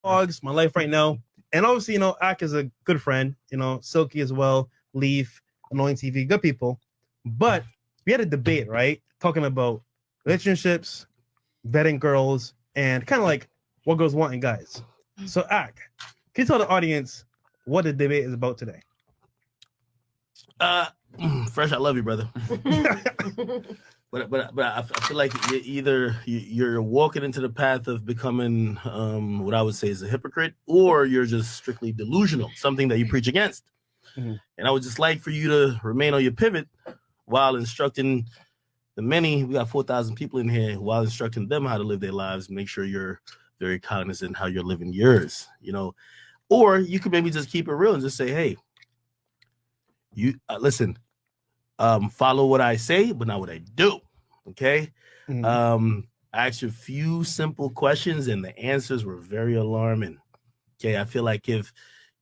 vlogs, my life right now. And obviously, Ak is a good friend, Silky as well, Leaf, Annoying TV, good people. But we had a debate, right? Talking about relationships, vetting girls, and kind of like what girls want in guys. So, Ak, can you tell the audience what the debate is about today? Fresh, I love you, brother. But I feel like you're walking into the path of becoming what I would say is a hypocrite, or you're just strictly delusional, something that you preach against. Mm-hmm. And I would just like for you to remain on your pivot while instructing the many. We got 4,000 people in here, while instructing them how to live their lives. Make sure you're very cognizant how you're living yours, Or you could maybe just keep it real and just say, hey, you listen. Follow what I say, but not what I do. Okay. Mm-hmm. I asked you a few simple questions, and the answers were very alarming. Okay, I feel like if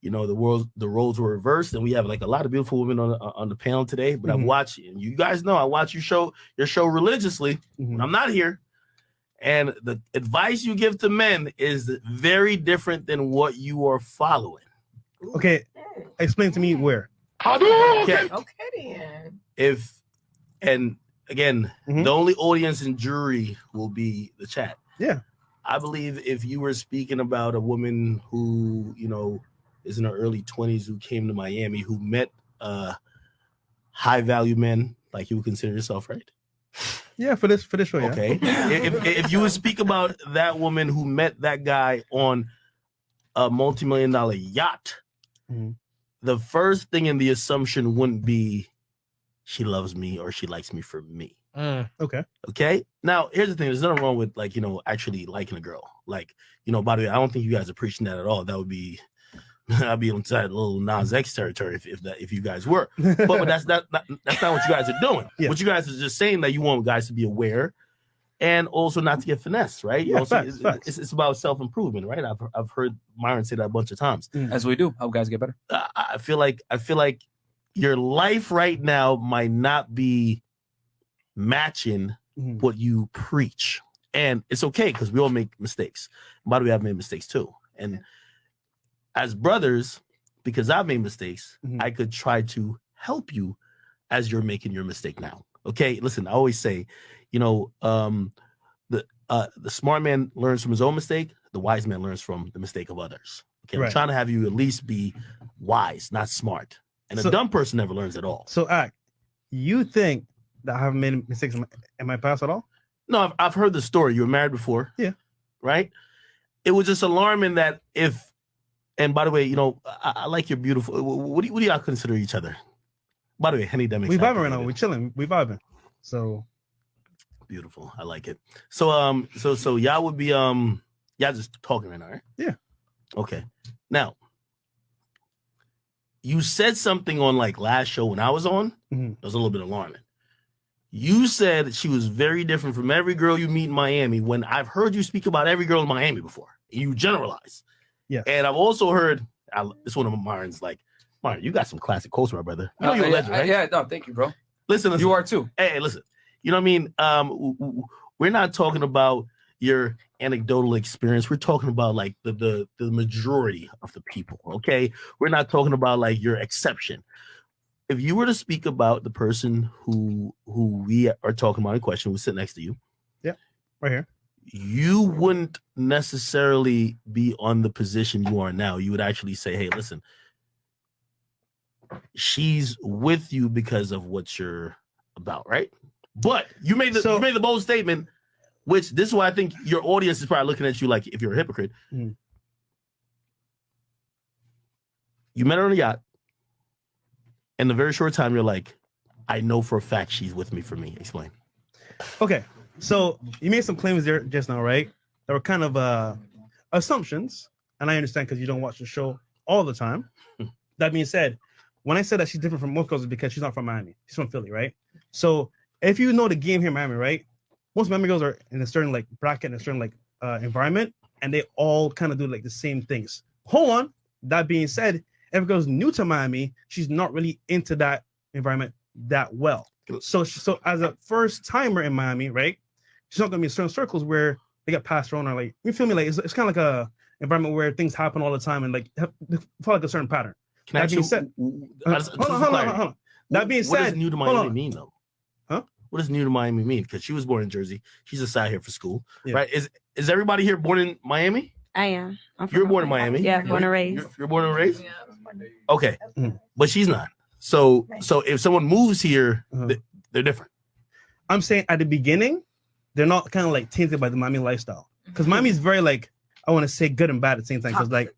the roles were reversed, and we have like a lot of beautiful women on the panel today. But mm-hmm. I've watched, and you guys know I watch your show religiously. Mm-hmm. When I'm not here, and the advice you give to men is very different than what you are following. Okay, explain to me where. Okay. Then. And again, mm-hmm. the only audience and jury will be the chat. Yeah. I believe if you were speaking about a woman who, is in her early 20s, who came to Miami, who met high value men, like you would consider yourself, right? Yeah, for this show, yeah. Okay. if you would speak about that woman who met that guy on a multi-million-dollar yacht, mm-hmm. the first thing in the assumption wouldn't be she loves me or she likes me for me. Okay. Okay. Now, here's the thing. There's nothing wrong with actually liking a girl. By the way, I don't think you guys are preaching that at all. That would be, I'd be inside a little Nas X territory if you guys were. But that's not what you guys are doing. Yeah. What you guys are just saying that you want guys to be aware and also not to get finessed, right? Yeah, facts. It's about self-improvement, right? I've heard Myron say that a bunch of times. As we do, help guys get better. I feel like your life right now might not be matching mm-hmm. what you preach, and it's okay because we all make mistakes. By the way, I've made mistakes too, and as brothers, because I've made mistakes, mm-hmm. I could try to help you as you're making your mistake now. Okay, listen, I always say, the smart man learns from his own mistake. The wise man learns from the mistake of others. Okay, right. I'm trying to have you at least be wise, not smart. And a dumb person never learns at all. So, Ak, you think that I haven't made mistakes in my past at all? No, I've heard the story. You were married before. Yeah. Right? It was just alarming that and by the way, I like your beautiful, what do y'all consider each other? By the way, Henny Demix. We vibing right now. We chilling. We vibing. So. Beautiful. I like it. So, so y'all would be, y'all just talking right now, right? Yeah. Okay. Now, you said something on last show when I was on. Mm-hmm. It was a little bit alarming. You said she was very different from every girl you meet in Miami, when I've heard you speak about every girl in Miami before. You generalize. Yeah. And I've also heard, it's one of Myron's Myron, you got some classic quotes, my brother. You're a legend, right? Yeah, no, thank you, bro. Listen. You are too. Hey, listen. You know what I mean? We're not talking about your anecdotal experience. We're talking about the majority of the people. Okay, we're not talking about your exception. If you were to speak about the person who we are talking about in question, who's sitting next to you, yeah, right here, you wouldn't necessarily be on the position you are now. You would actually say, "Hey, listen, she's with you because of what you're about, right?" But you made the bold statement. Which this is why I think your audience is probably looking at you like if you're a hypocrite. Mm. You met her on a yacht. In a very short time, you're like, I know for a fact she's with me for me. Explain. Okay. So you made some claims there just now, right? That were kind of assumptions. And I understand because you don't watch the show all the time. That being said, when I said that she's different from most girls, it's because she's not from Miami. She's from Philly, right? So if you know the game here in Miami, right? Most Miami girls are in a certain bracket, in a certain environment, and they all kind of do the same things. Hold on. That being said, if a girl's new to Miami, she's not really into that environment that well. So as a first timer in Miami, right? She's not gonna be in certain circles where they get passed around or you feel me? It's kind of environment where things happen all the time and like follow like a certain pattern. Can I That being actually, said, hold on. That being what said, does new to hold Miami on. mean though? Huh? What does new to Miami mean? Because she was born in Jersey. She's just out here for school, Yeah. right? Is everybody here born in Miami? I am. You're born in Miami. Yeah, born and raised. You're born and raised. Yeah. Okay, Mhm. but she's not. So if someone moves here, Uh-huh. they're different. I'm saying at the beginning, they're not kind of like tainted by the Miami lifestyle. Because Miami is very like, I want to say good and bad at the same time. Because like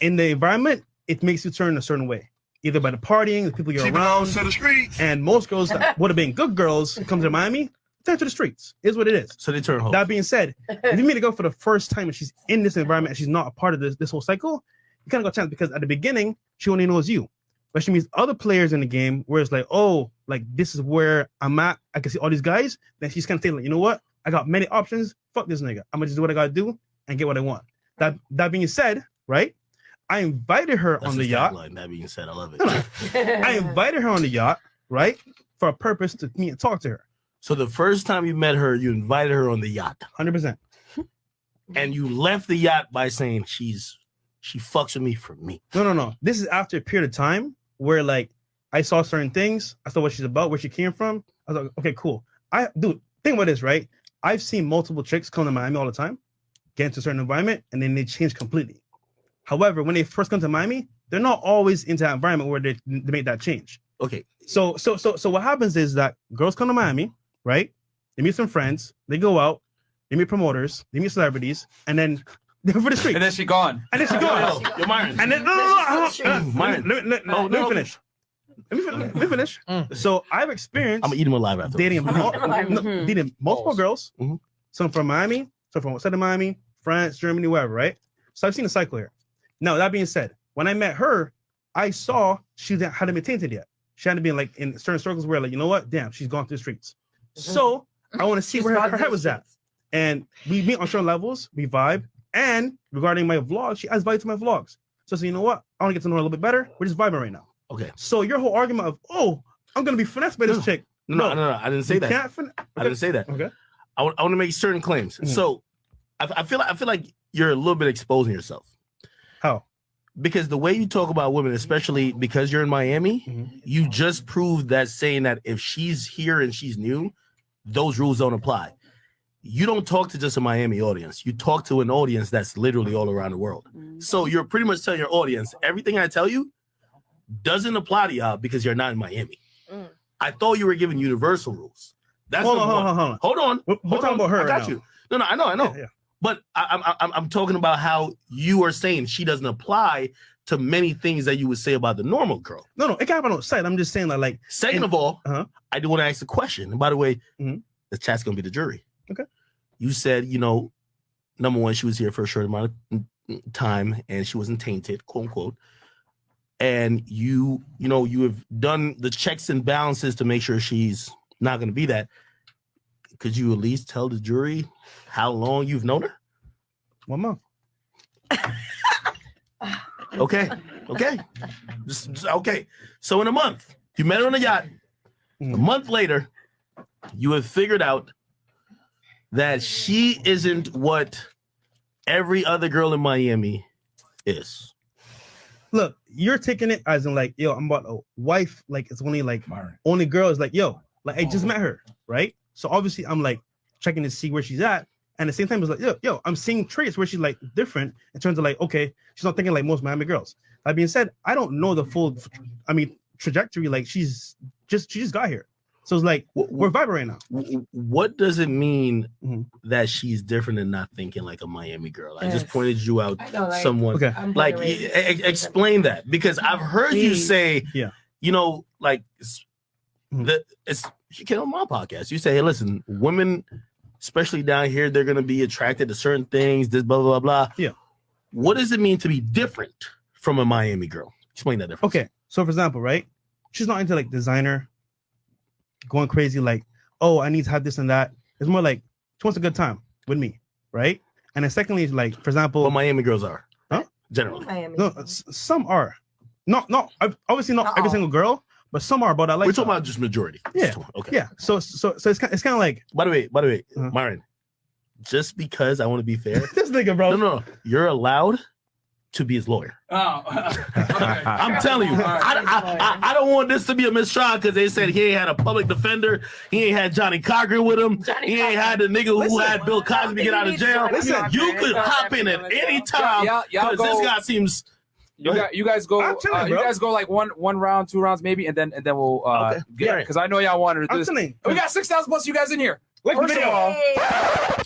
in the environment, it makes you turn a certain way. Either by the partying, the people you're around. To the streets. And most girls that would have been good girls come to Miami, turn to the streets. Is what it is. So they turn hoes. That being said, if you meet a girl for the first time and she's in this environment and she's not a part of this whole cycle, you kind of got a chance because at the beginning, she only knows you. But she meets other players in the game where it's like, oh, like this is where I'm at. I can see all these guys. Then she's kind of saying, like, you know what? I got many options. Fuck this nigga. I'm gonna just do what I gotta do and get what I want. That being said, right? I invited her That's on the his yacht. tagline. That being said, I love it. I invited her on the yacht, right? For a purpose to meet and talk to her. So the first time you met her, you invited her on the yacht, 100%. and you left the yacht by saying she fucks with me for me. No. This is after a period of time where like I saw certain things. I saw what she's about, where she came from. I was like, okay, cool. Dude, think about this, right? I've seen multiple chicks come to Miami all the time, get into a certain environment, and then they change completely. However, when they first come to Miami, they're not always into that environment where they make that change. Okay. So what happens is that girls come to Miami, right? They meet some friends, they go out, they meet promoters, they meet celebrities, and then they're for the street. And then she gone. And then she goes. You're Myron. And then Myron. let me finish. Let me finish. So I've experienced I'm gonna eat him alive after. dating Mhm. dating multiple girls, Mhm. some from Miami, some from outside of Miami, France, Germany, wherever, right? So I've seen the cycle here. Now, that being said, when I met her, I saw she hadn't been tainted yet. She hadn't been like in certain circles where like, you know what? Damn, she's gone through the streets. So I want to see where her head was at. And we meet on certain levels, we vibe. And regarding my vlog, she adds value to my vlogs. So you know what? I want to get to know her a little bit better. We're just vibing right now. Okay. So your whole argument of, oh, I'm gonna be finessed by this chick. No. I didn't say You that. can't I didn't say that. Okay. I want to make certain claims. Mhm. So I feel like you're a little bit exposing yourself. How? Because the way you talk about women, especially because you're in Miami, Mhm. you just proved that saying that if she's here and she's new, those rules don't apply. You don't talk to just a Miami audience. You talk to an audience that's literally all around the world. So you're pretty much telling your audience everything I tell you doesn't apply to y'all because you're not in Miami. Mm. I thought you were giving universal rules. That's Hold number on. one. Hold on. We're Hold talking on. about her I got right you. No, I know. Yeah. But I'm talking about how you are saying she doesn't apply to many things that you would say about the normal girl. No, it can happen outside. I'm just saying that, like, Second of all, Uh-huh. I do want to ask a question. And by the way, Mhm. the chat's gonna be the jury. Okay. You said, number one, she was here for a short amount of time and she wasn't tainted, quote unquote. And you have done the checks and balances to make sure she's not gonna be that. Could you at least tell the jury how long you've known her? 1 month. Okay. Just okay. So in a month, you met her on a yacht. A Mhm. month later, you have figured out that she isn't what every other girl in Miami is. Look, you're taking it as in like, yo, I'm about a wife. Like, it's only like Myron. only girl is like, yo, like I just met her, right? So obviously I'm like checking to see where she's at. And at the same time, it's like, yo, I'm seeing traits where she's like different in terms of like, okay, she's not thinking like most Miami girls. That being said, I don't know the full, trajectory. Like she just got here. So it's like, we're vibing right now. What does it mean Mhm. that she's different and not thinking like a Miami girl? I just Yes. pointed you out I know, like, someone. Okay. I'm Like, born and raised. explain that, because I've heard you Please. say, Yeah. like Mhm. she came on my podcast. You say, hey, listen, women, especially down here, they're gonna be attracted to certain things. This blah blah blah. Yeah. What does it mean to be different from a Miami girl? Explain that difference. Okay. So for example, right? She's not into like designer, going crazy, like, oh, I need to have this and that. It's more like she wants a good time with me, right? And then secondly, like, for example, What Miami girls are, Huh? generally. Miami. no, some are. Not obviously not every Not all. single girl, but some are about that We're lifestyle. talking about just majority. Yeah. Okay. Yeah. So it's kind of like By the way, Uh-huh. Myron, just because I want to be fair. This nigga, bro. No. You're allowed to be his lawyer. Oh, I'm telling you, I don't want this to be a mistrial because they said he ain't had a public defender. He ain't had Johnny Cochran with him. He ain't had the nigga who had Bill Cosby get out of jail. Listen, you could hop in at any time because this guy seems. You guys go. I'm telling you, you bro. guys go like one round, 2 rounds, maybe, and then we'll Okay. get because I know y'all wanted to do I'm this. telling We you. got 6,000 plus you guys in here. Like the First of video. all,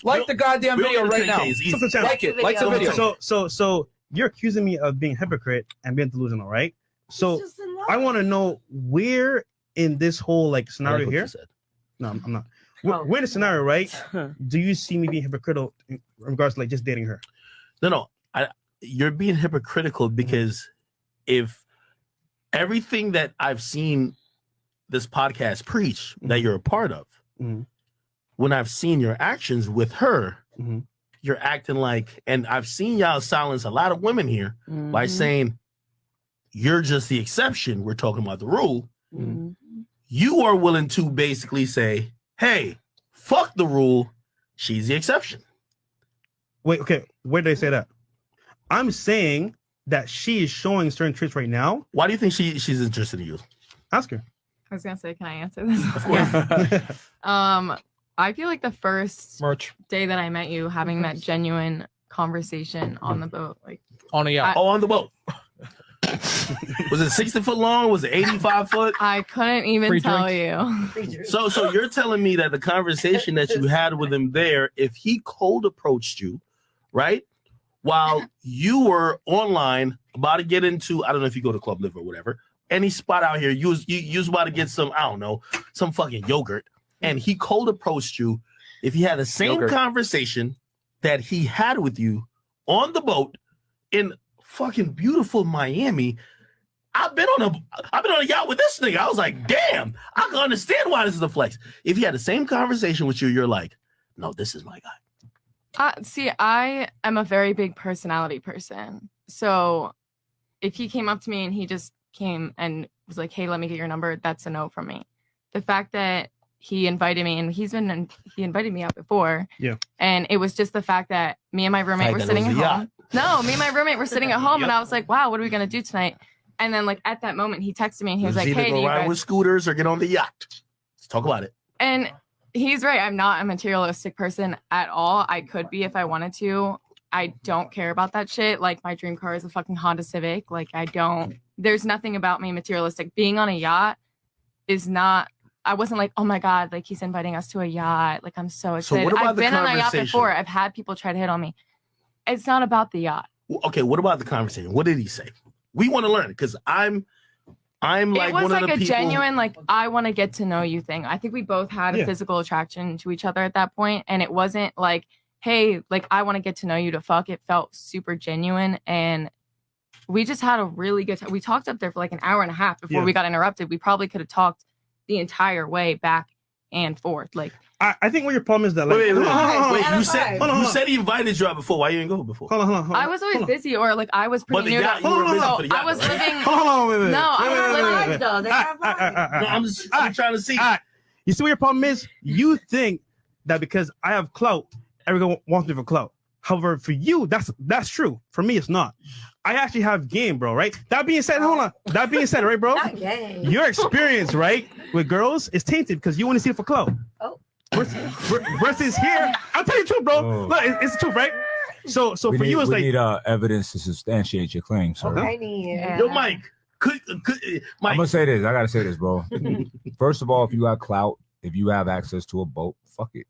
like the goddamn we don't video get right now. 10Ks either. Substance channel. Like it. Like the video. So you're accusing me of being a hypocrite and being delusional, right? So I want to know where in this whole like I like scenario what here. you said. No, I'm not. Where in the scenario, right? Do you see me being hypocritical in regards to like just dating her? No. You're being hypocritical because if everything that I've seen this podcast preach that you're a part of, Mhm. when I've seen your actions with her, Mhm. you're acting like, and I've seen y'all silence a lot of women here by saying you're just the exception. We're talking about the rule. You are willing to basically say, hey, fuck the rule. She's the exception. Wait, okay. Where did they say that? I'm saying that she is showing certain traits right now. Why do you think she's interested in you? Ask her. I was gonna say, can I answer this? Of course. I feel like the first Merch day that I met you, having that genuine conversation on the boat, like on a yacht. Oh, on the boat. Was it 60 foot long? Was it 85 foot? I couldn't even Free tell drinks. you. So you're telling me that the conversation that you had with him there, if he cold approached you, right, while you were online about to get into, I don't know if you go to Club Live or whatever, any spot out here, you was about to get some, I don't know, some fucking yogurt, and he cold approached you, if he had the same Yogurt. conversation that he had with you on the boat in fucking beautiful Miami, I've been on a yacht with this nigga. I was like, damn, I can understand why this is a flex. If he had the same conversation with you, you're like, no, this is my guy. See, I am a very big personality person. So if he came up to me and he just came and was like, hey, let me get your number, that's a no from me. The fact that he invited me, and he invited me out before. Yeah. And it was just the fact that me and my roommate were sitting at home. No, me and my roommate were sitting at home, and I was like, wow, what are we going to do tonight? And then like at that moment, he texted me and he was like, either hey, do go you ride guys... with scooters or get on the yacht. Let's talk about it. And he's right. I'm not a materialistic person at all. I could be if I wanted to. I don't care about that shit. Like my dream car is a fucking Honda Civic. Like there's nothing about me materialistic. Being on a yacht is not, I wasn't like, oh my God, like he's inviting us to a yacht. Like I'm so excited. what about I've the been on a yacht conversation? before. I've had people try to hit on me. It's not about the yacht. Okay, what about the conversation? What did he say? We want to learn because I'm like it was one like of the a people. genuine, like, I want to get to know you thing. I think we both had a physical attraction to each other at that point, and it wasn't like, hey, like, I want to get to know you to fuck. It felt super genuine, and we just had a really good time. We talked up there for like an hour and a half before we got interrupted. We probably could have talked the entire way back and forth. Like, I think what your problem is that like, Wait, hold on. you said he invited you out before. Why you didn't go before? Hold on. I was always busy, or like I was pretty But the new. yacht, to- you were busy so for the yacht, I was right? living. Hold on, wait. No, I was living. Vibes, though. They have vibes. No, I'm trying to see. You see what your problem is? You think that because I have clout, everyone wants me for clout. However, for you, that's true. For me, it's not. I actually have game, bro, right? That being said, hold on. That being said, right, bro? Not gay. Your experience, right, with girls is tainted because you want to see it for clout. Oh. Versus here, I'll tell you the truth, bro. Oh. Look, it's the truth, right? So for you, it's we like, need evidence to substantiate your claim, sir. I need. Yo, Mike. I'm Mike. gonna say this. I gotta say this, bro. First of all, if you got clout, if you have access to a boat, fuck it.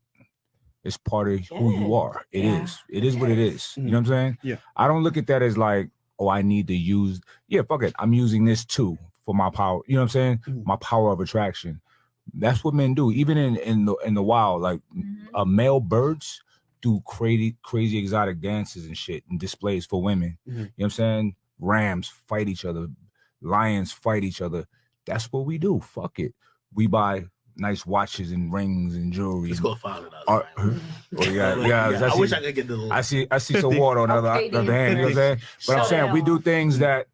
It's part of who you are. It is. It is what it is. You know what I'm saying? Yeah. I don't look at that as like, oh, I need to use. Yeah, fuck it. I'm using this too for my power. You know what I'm saying? My power of attraction. That's what men do. Even in the wild, like male birds do crazy exotic dances and shit and displays for women. You know what I'm saying? Rams fight each other. Lions fight each other. That's what we do. Fuck it. We buy nice watches and rings and jewelry. Let's go $500. I wish I could get the. I see some water on the other hand. You know what I'm saying? But I'm saying we do things that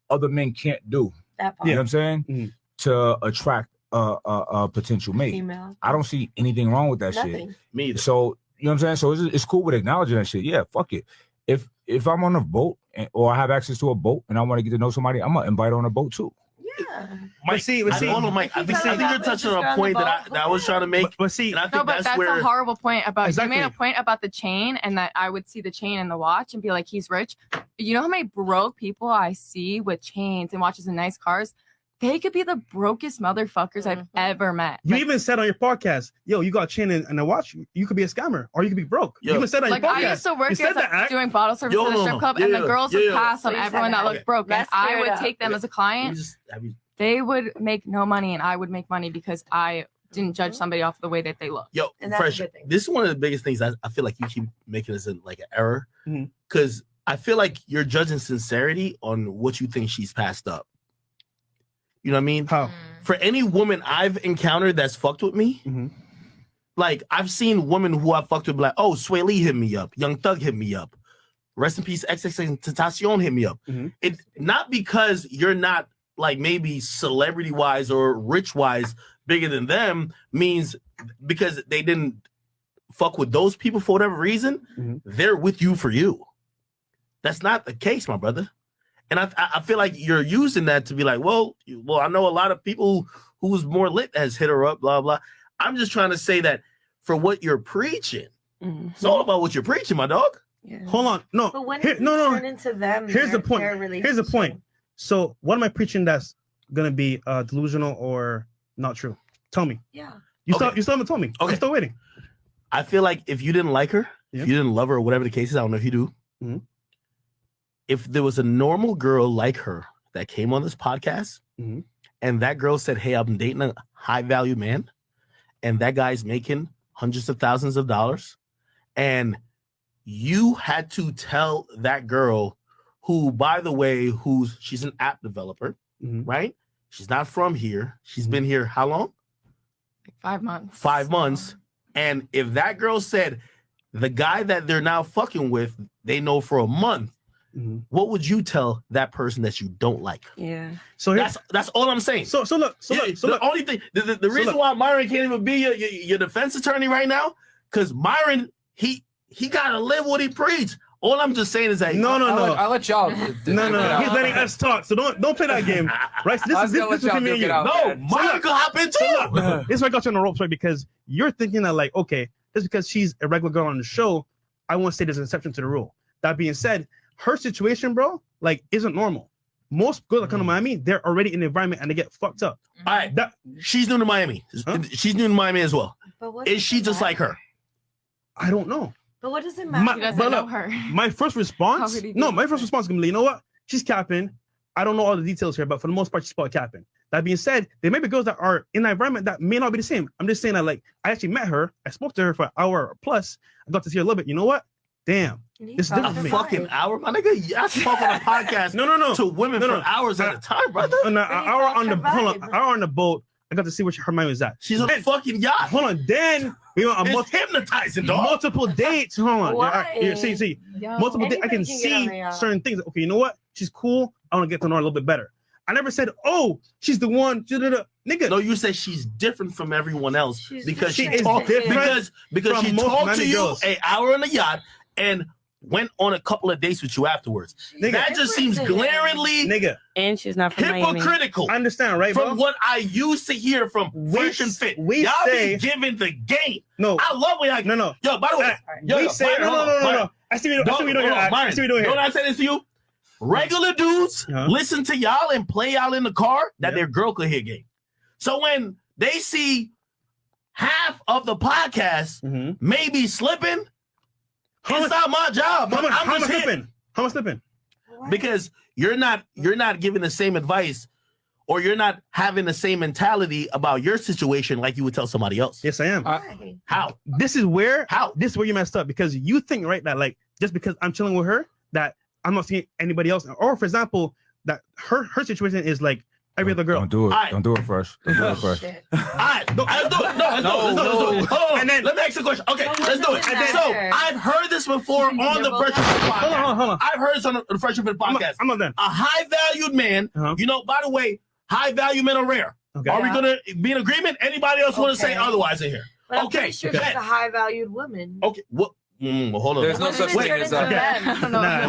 other men can't do. That part. You know what I'm saying? To attract a potential mate. Female. I don't see anything wrong with that shit. Nothing. Me either. So know what I'm saying? So it's cool with acknowledging that shit. Yeah, fuck it. If I'm on a boat or I have access to a boat and I want to get to know somebody, I'm gonna invite her on a boat too. Yeah. But see, Hold on, Mike. I think you're touching on a point that I was trying to make. but see, And I think No, but that's where a horrible point about Exactly. you made a point about the chain and that I would see the chain and the watch and be like, he's rich. You know how many broke people I see with chains and watches and nice cars? They could be the brokest motherfuckers I've ever met. you Like, even said on your podcast, yo, you got a chain and a watch. You could be a scammer or you could be broke. Yo. You even said on like your I podcast. used to work You said as that, Act. doing bottle service Yo, at a no, strip no. club, and Yeah, the girls yeah, would yeah. pass So on you said everyone that that. looked broke. And Let's I clear it would up. take them as a Let me client. just have you. They would make no money, and I would make money because I didn't judge somebody off the way that they look. Yo, And that's a Fresh, good thing. this is one of the biggest things I feel like you keep making this in like an error. Mhm. Because I feel like you're judging sincerity on what you think she's passed up. You know what I mean? How? For any woman I've encountered that's fucked with me, Mhm. like I've seen women who I fucked with be like, oh, Sway Lee hit me up, Young Thug hit me up, rest in peace, XXXTentacion hit me up. Mhm. It's not because you're not like maybe celebrity wise or rich wise bigger than them, means because they didn't fuck with those people for whatever reason, Mhm. they're with you for you. That's not the case, my brother. And I feel like you're using that to be like, well, I know a lot of people who's more lit has hit her up, blah, blah. I'm just trying to say that for what you're preaching, it's all about what you're preaching, my dog. Yeah. Hold on. No. But when Here- it no. turn into them, Here's the point. their Here's the point. relationship? So what am I preaching that's gonna be delusional or not true? Tell me. Yeah. You Okay. still haven't told me. Okay. I'm still waiting. I feel like if you didn't like her, Yeah. if you didn't love her, or whatever the case is, I don't know if you do. Mhm. If there was a normal girl like her that came on this podcast, Mhm. and that girl said, hey, I'm dating a high value man, and that guy's making hundreds of thousands of dollars, and you had to tell that girl, who, by the way, she's an app developer, Mhm. right? She's not from here. She's been here how long? Like 5 months. 5 months. And if that girl said the guy that they're now fucking with, they know for a month, Mhm. what would you tell that person that you don't like? Yeah. So here, That's all I'm saying. so look. So Yeah, look. So the look. only thing, the reason look. why Myron can't even be your defense attorney right now, because Myron, he gotta live what he preach. All I'm just saying is that No. I'll let y'all. No. He's letting us talk. So don't play that game. Right? So I this was gonna is let y'all between me and duke it you. out. No, man. Myron can hop in So too. look, this is why I got you on the ropes, right? Because you're thinking that, like, okay, just because she's a regular girl on the show, I won't say there's an exception to the rule. That being said, her situation, bro, like, isn't normal. Most girls that come to Miami, they're already in the environment and they get fucked up. All right, That she's new to Miami. Huh? She's new to Miami as well. But what Is does she it just like matter? her? I don't know. But what does it My- matter? He doesn't but know look, her. My first response, How could he do no, my that? first response is gonna be, you know what? She's capping. I don't know all the details here, but for the most part, she's probably capping. That being said, there may be girls that are in that environment that may not be the same. I'm just saying that, like, I actually met her. I spoke to her for an hour plus. I got to see her a little bit. You know what? Damn. It's A different for me. fucking hour, my nigga. I spoke on a podcast No. to women No. for hours at a time, brother. On an But you hour felt on the her hold on, vibe. an hour on the boat. I got to see where her mind was at. She's on a Then- fucking yacht. Hold on. Then we went on It's hypnotizing, dog. multiple dates. Hold on. Why? Yeah, see. Yo. Multiple dates. I can Anybody can get on see the yacht. certain things. Okay, you know what? She's cool. I want to get to know her a little bit better. I never said, oh, she's the one. Nigga. No, you say she's different from everyone else She's because She she is talked different because from she most talked to Miami you girls. an hour on the yacht and went on a couple of dates with you afterwards. Nigga. That just seems glaringly Nigga. And she's not from Miami. hypocritical I understand, right, bro? from what I used to hear from Fresh and Fit. we Y'all say- be giving the game. No. I love when y'all. No. Yo, by the way, yo, we yo, say Myron, no. hold on, Myron. I see what you're doing Hold here. on, I Myron. see what you're doing Don't here. I say this to you? Regular dudes Uh-huh. listen to y'all and play y'all in the car that Yeah. their girl could hear game. So when they see half of the podcast Mhm. maybe slipping, How it's much- not my job. How much I'm just here slipping? How much slipping? because you're not giving the same advice or you're not having the same mentality about your situation like you would tell somebody else. Yes, I am. Why? How? This is where How? this is where you messed up because you think, right, that, like, just because I'm chilling with her that I'm not seeing anybody else, or for example, that her situation is like every other girl. Don't do it. Alright. Don't do it fresh. Don't do it fresh. Shit. All right, let's do it. Let's do it. Hold on. And then- let me ask you a question. Okay, But let's do it. what does it So matter? I've heard this before on the Fresh and Fit podcast. Hold on. I've heard this on the Fresh and Fit podcast. I'm not done. A high valued man, Uh-huh. you know, by the way, high value men are rare. Okay. Are we Yeah. gonna be in agreement? Anybody else want to say Okay. otherwise in here? But I'm Okay, pretty sure bet. she's a high valued woman. Okay, what? Well, hold on. There's no such thing as Okay. that. I don't know. Nah.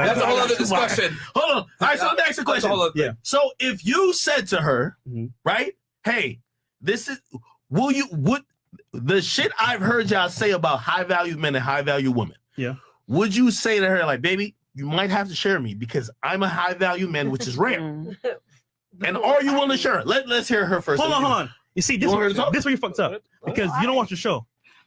That's a whole other discussion. Hold on. All right, so let me ask you a That's a question. whole other thing. Yeah. So if you said to her, Mhm. right, hey, would the shit I've heard y'all say about high value men and high value women, Yeah. would you say to her, like, baby, you might have to share me because I'm a high value man, which is rare. And are you willing to share it? Let's hear her first. Hold on. You see, You want her to talk? this where you fucked up because you don't watch the show.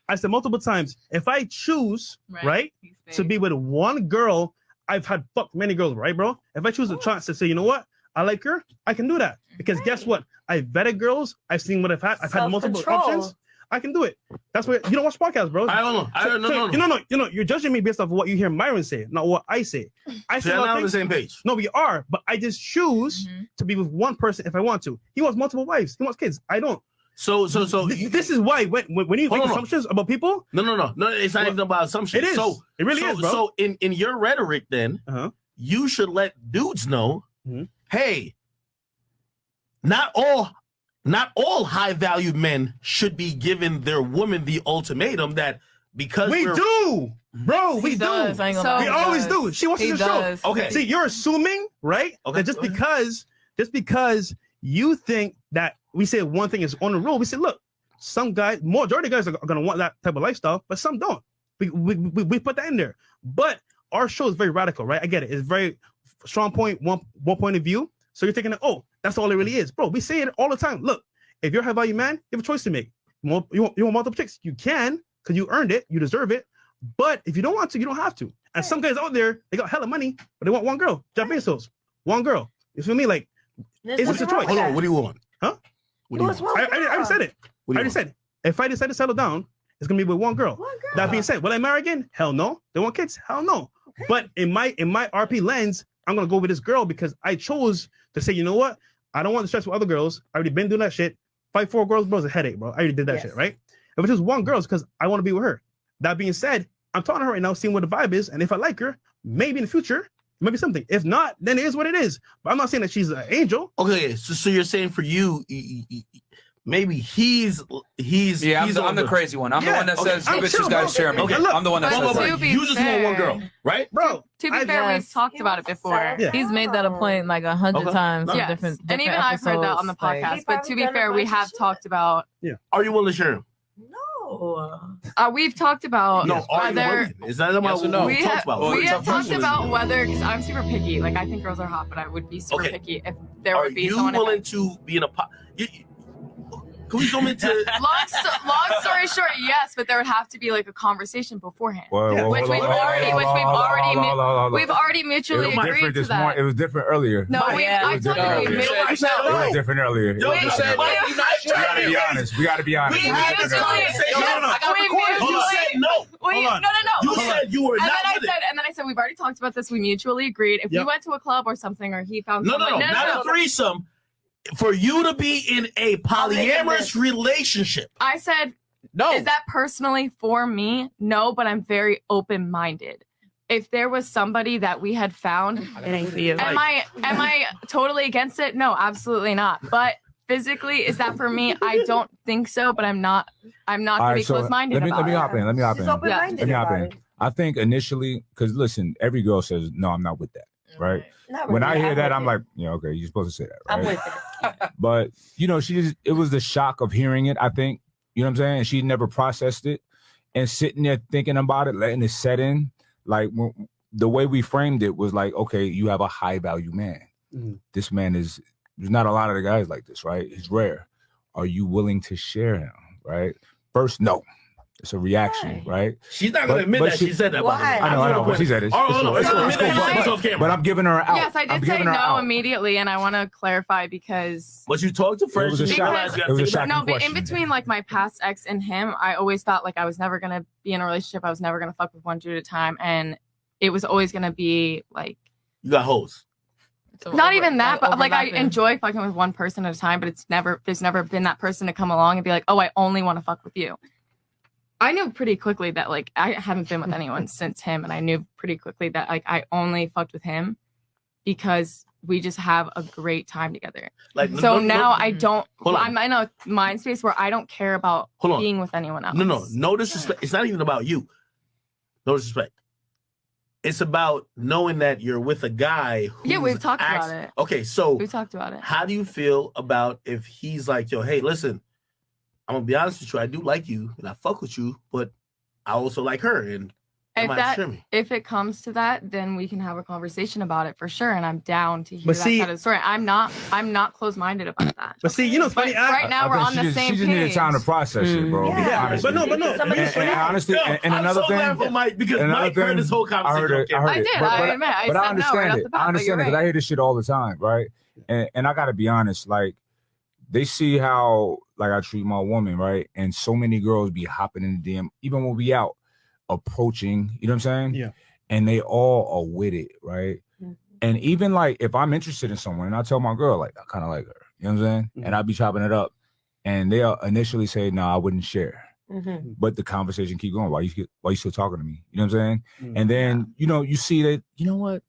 I said multiple times, if I choose, right, to be with one girl, I've had fucked many girls, right, bro? If I choose a chance to say, you know what, I like her, I can do that because guess what? I've vetted girls. I've seen what I've had. I've had multiple Self-control. options. I can do it. That's what you don't watch podcasts, bro. I don't know. I don't know. You know, you're judging me based off of what you hear Myron say, not what I say. I So say a you're lot not of on the things. same page. No, we are, but I just choose to be with one person if I want to. He wants multiple wives. He wants kids. I don't. So This is why when you make Hold on. assumptions about people, no. It's not even about assumptions. it is. So It really is, bro. So in your rhetoric, then Uh-huh. you should let dudes know, Mhm. hey, not all high value men should be giving their woman the ultimatum that because we we're- do, bro. We He do. does, I ain't gonna So- lie, We he always does. do. She watches He the does. show. Okay. See, you're assuming, right? Okay. That just because you think that we say one thing is on the rule, we say, look, some guys, majority of guys are gonna want that type of lifestyle, but some don't. We put that in there. But our show is very radical, right? I get it. It's very strong point, one point of view. So you're thinking, oh, that's all it really is, bro. We say it all the time. Look, if you're a high value man, you have a choice to make. You want multiple chicks? You can, because you earned it, you deserve it. But if you don't want to, you don't have to. And some guys out there, they got hella money, but they want one girl. Jeff Bezos, one girl. You feel me? Like, There's It's nothing just a wrong choice. with Hold on, that. what do you want? Huh? What do you What's want? wrong I with already said it. What I do you already want? said, if I decide to settle down, it's gonna be with one girl. One girl. That being said, will I marry again? Hell no. They want kids? Hell no. Okay. But in my RP lens, I'm gonna go with this girl because I chose to say, you know what? I don't want to stress with other girls. I already been doing that shit. Fight 4 girls, bro, is a headache, bro. I already did that Yes. shit, right? If it's just one girl, it's because I want to be with her. That being said, I'm talking to her right now, seeing what the vibe is, and if I like her, maybe in the future, maybe something. If not, then it is what it is. But I'm not saying that she's an angel. Okay, so you're saying for you, maybe he's Yeah, he's I'm the on crazy one. I'm the Yeah, one that okay. says I'm you bitches chill, gotta bro. share me. Okay. I'm the one that But says to that. be You just want one fair- girl, right? Bro, To be I- fair, Yes. we've talked about it before. Yeah. He's made that a point like 100 Okay. times. No. in Yes. different And even I've heard that on the episodes, like- podcast. He's But to probably be done a fair, we bunch of have shit. talked about. Are you willing to share him? No. We've talked about No, are you whether. willing? Is that about Yes or no? what We we talked about? we it's have a talked person. about whether, because I'm super picky. Like, I think girls are hot, but I would be super Okay. picky if there Are would be you someone. willing to be in a can we go into Long story short, yes, but there would have to be like a conversation beforehand. Yeah. Which we've already mutually It was agreed different to this that. morning. It was different earlier. No, Mike, we, yeah, I it was told you different we earlier. mutually. You said It no. was different earlier. Yo, you said Wait, you're not We gotta trying be to honest. We gotta be honest. We It was had different this earlier. conversation. No, no, no. You said no. Wait, Hold on. no. You said you were And not then I with it. said, we've already talked about this. We mutually agreed. If Yep. we went to a club or something, or he found No, someone, not a threesome. For you to be in a polyamorous relationship. I said, No. is that personally for me? No, but I'm very open-minded. If there was somebody that we had found, It ain't for you. am I totally against it? No, absolutely not. But physically, is that for me? I don't think so. But I'm not All gonna right, be so close-minded let me about it. hop in. Let me hop She's in. open-minded Let me hop about in. it. I think initially, because listen, every girl says, no, I'm not with that. Right? Not When I really. hear I'm that, with I'm it. like, yeah, okay, you're supposed to say that. I'm Right? with it. But, you know, it was the shock of hearing it, I think. You know what I'm saying? She never processed it. And sitting there thinking about it, letting it set in, like the way we framed it was like, okay, you have a high value man. Mhm. This man there's not a lot of the guys like this, right? He's rare. Are you willing to share him, right? First, no. It's a reaction, Why? right? She's not gonna But- admit but that she- she said that. Why? by the way. I know, but she said it. Oh, no, It's it's cool. admit It's cool. that But- she's off camera. But I'm giving her out. Yes, I I'm did say giving her no out. immediately, and I want to clarify because But you talked to friends. was a and you shock. realized you It was a gotta take shock. back. no, but in question. between like my past ex and him, I always thought like I was never gonna be in a relationship. I was never gonna fuck with one dude at a time, and it was always gonna be like You got hoes. not even that, but like I overlapping. enjoy fucking with one person at a time. But there's never been that person to come along and be like, oh, I only want to fuck with you. I knew pretty quickly that like I haven't been with anyone since him, and I knew pretty quickly that like I only fucked with him because we just have a great time together. Like So now I Mhm. don't. Hold on. I'm in a mind space where I don't care about Hold on. being with anyone else. No disrespect. It's not even about you. No disrespect. It's about knowing that you're with a guy who Yeah, we've talked about it. Okay, so We talked about it. how do you feel about if he's like, yo, hey, listen, I'm gonna be honest with you, I do like you and I fuck with you, but I also like her, and If it comes to that, then we can have a conversation about it for sure. And I'm down to hear But that see- side of the story. I'm not close-minded about that. But see, you know, it's But funny. right now we're think on she the just, same She just needed page. time to process it, bro. Yeah. Honestly. But no. Somebody And should have. honestly, and I'm another so thing. glad for Mike because another Mike heard thing, this whole conversation. I heard I it. did. But I admit. I but said I understand no right off it. the bat, I but understand you're because I right. hear this shit all the time, right? And I gotta be honest, like they see how like I treat my woman, right? And so many girls be hopping in the DM, even when we out approaching, you know what I'm saying? Yeah. And they all are with it, right? Mhm. And even like if I'm interested in someone and I tell my girl, like I kind of like her, you know what I'm saying? Mhm. And I be chopping it up. And they'll initially say, no, I wouldn't share. Mhm. But the conversation keep going. Why you still talking to me? You know what I'm saying? Mhm. And then, you see that, you know what?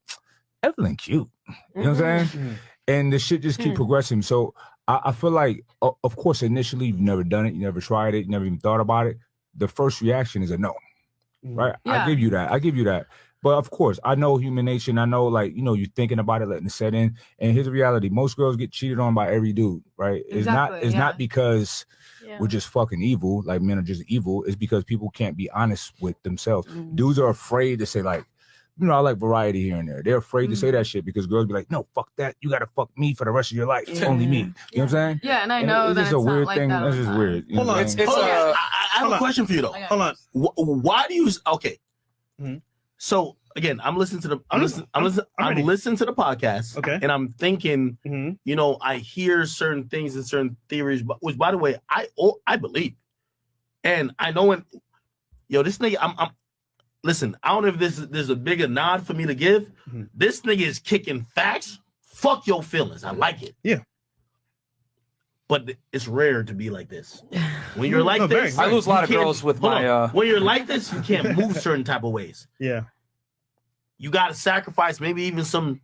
Evelyn cute. You know what I'm saying? Mhm. And the shit just keep Hmm. progressing. So I feel like, of course, initially you've never done it, you never tried it, you never even thought about it. The first reaction is a no, Mhm. right? Yeah. I give you that. But of course, I know human nature. And I know, like, you're thinking about it, letting it set in. And here's the reality: most girls get cheated on by every dude, right? It's Exactly, not yeah. because Yeah. we're just fucking evil, like men are just evil. It's because people can't be honest with themselves. Mhm. Dudes are afraid to say, like, I like variety here and there. They're afraid to say that shit because girls be like, no, fuck that. You gotta fuck me for the rest of your life. It's Yeah. only me. You know what I'm saying? Yeah, and I And know it's that just it's a not weird like thing. that all That's the just time. weird. You Hold know on. what I'm saying? It's Hold on. I have Hold a on. question for you though. Okay. Hold on. Why do you? Okay. Mhm. So again, I'm listening to the I'm ready. listening to the podcast. Okay. And I'm thinking, Mhm. I hear certain things and certain theories, but which, by the way, I believe, and I know when, this nigga, I'm listen. I don't know if there's a bigger nod for me to give. Mhm. This nigga is kicking facts. Fuck your feelings. I like it. Yeah. But it's rare to be like this. When you're like No, very, this, very. I lose a lot of you can't- girls with hold my. on. When you're like this, you can't move certain type of ways. Yeah. You got to sacrifice maybe even some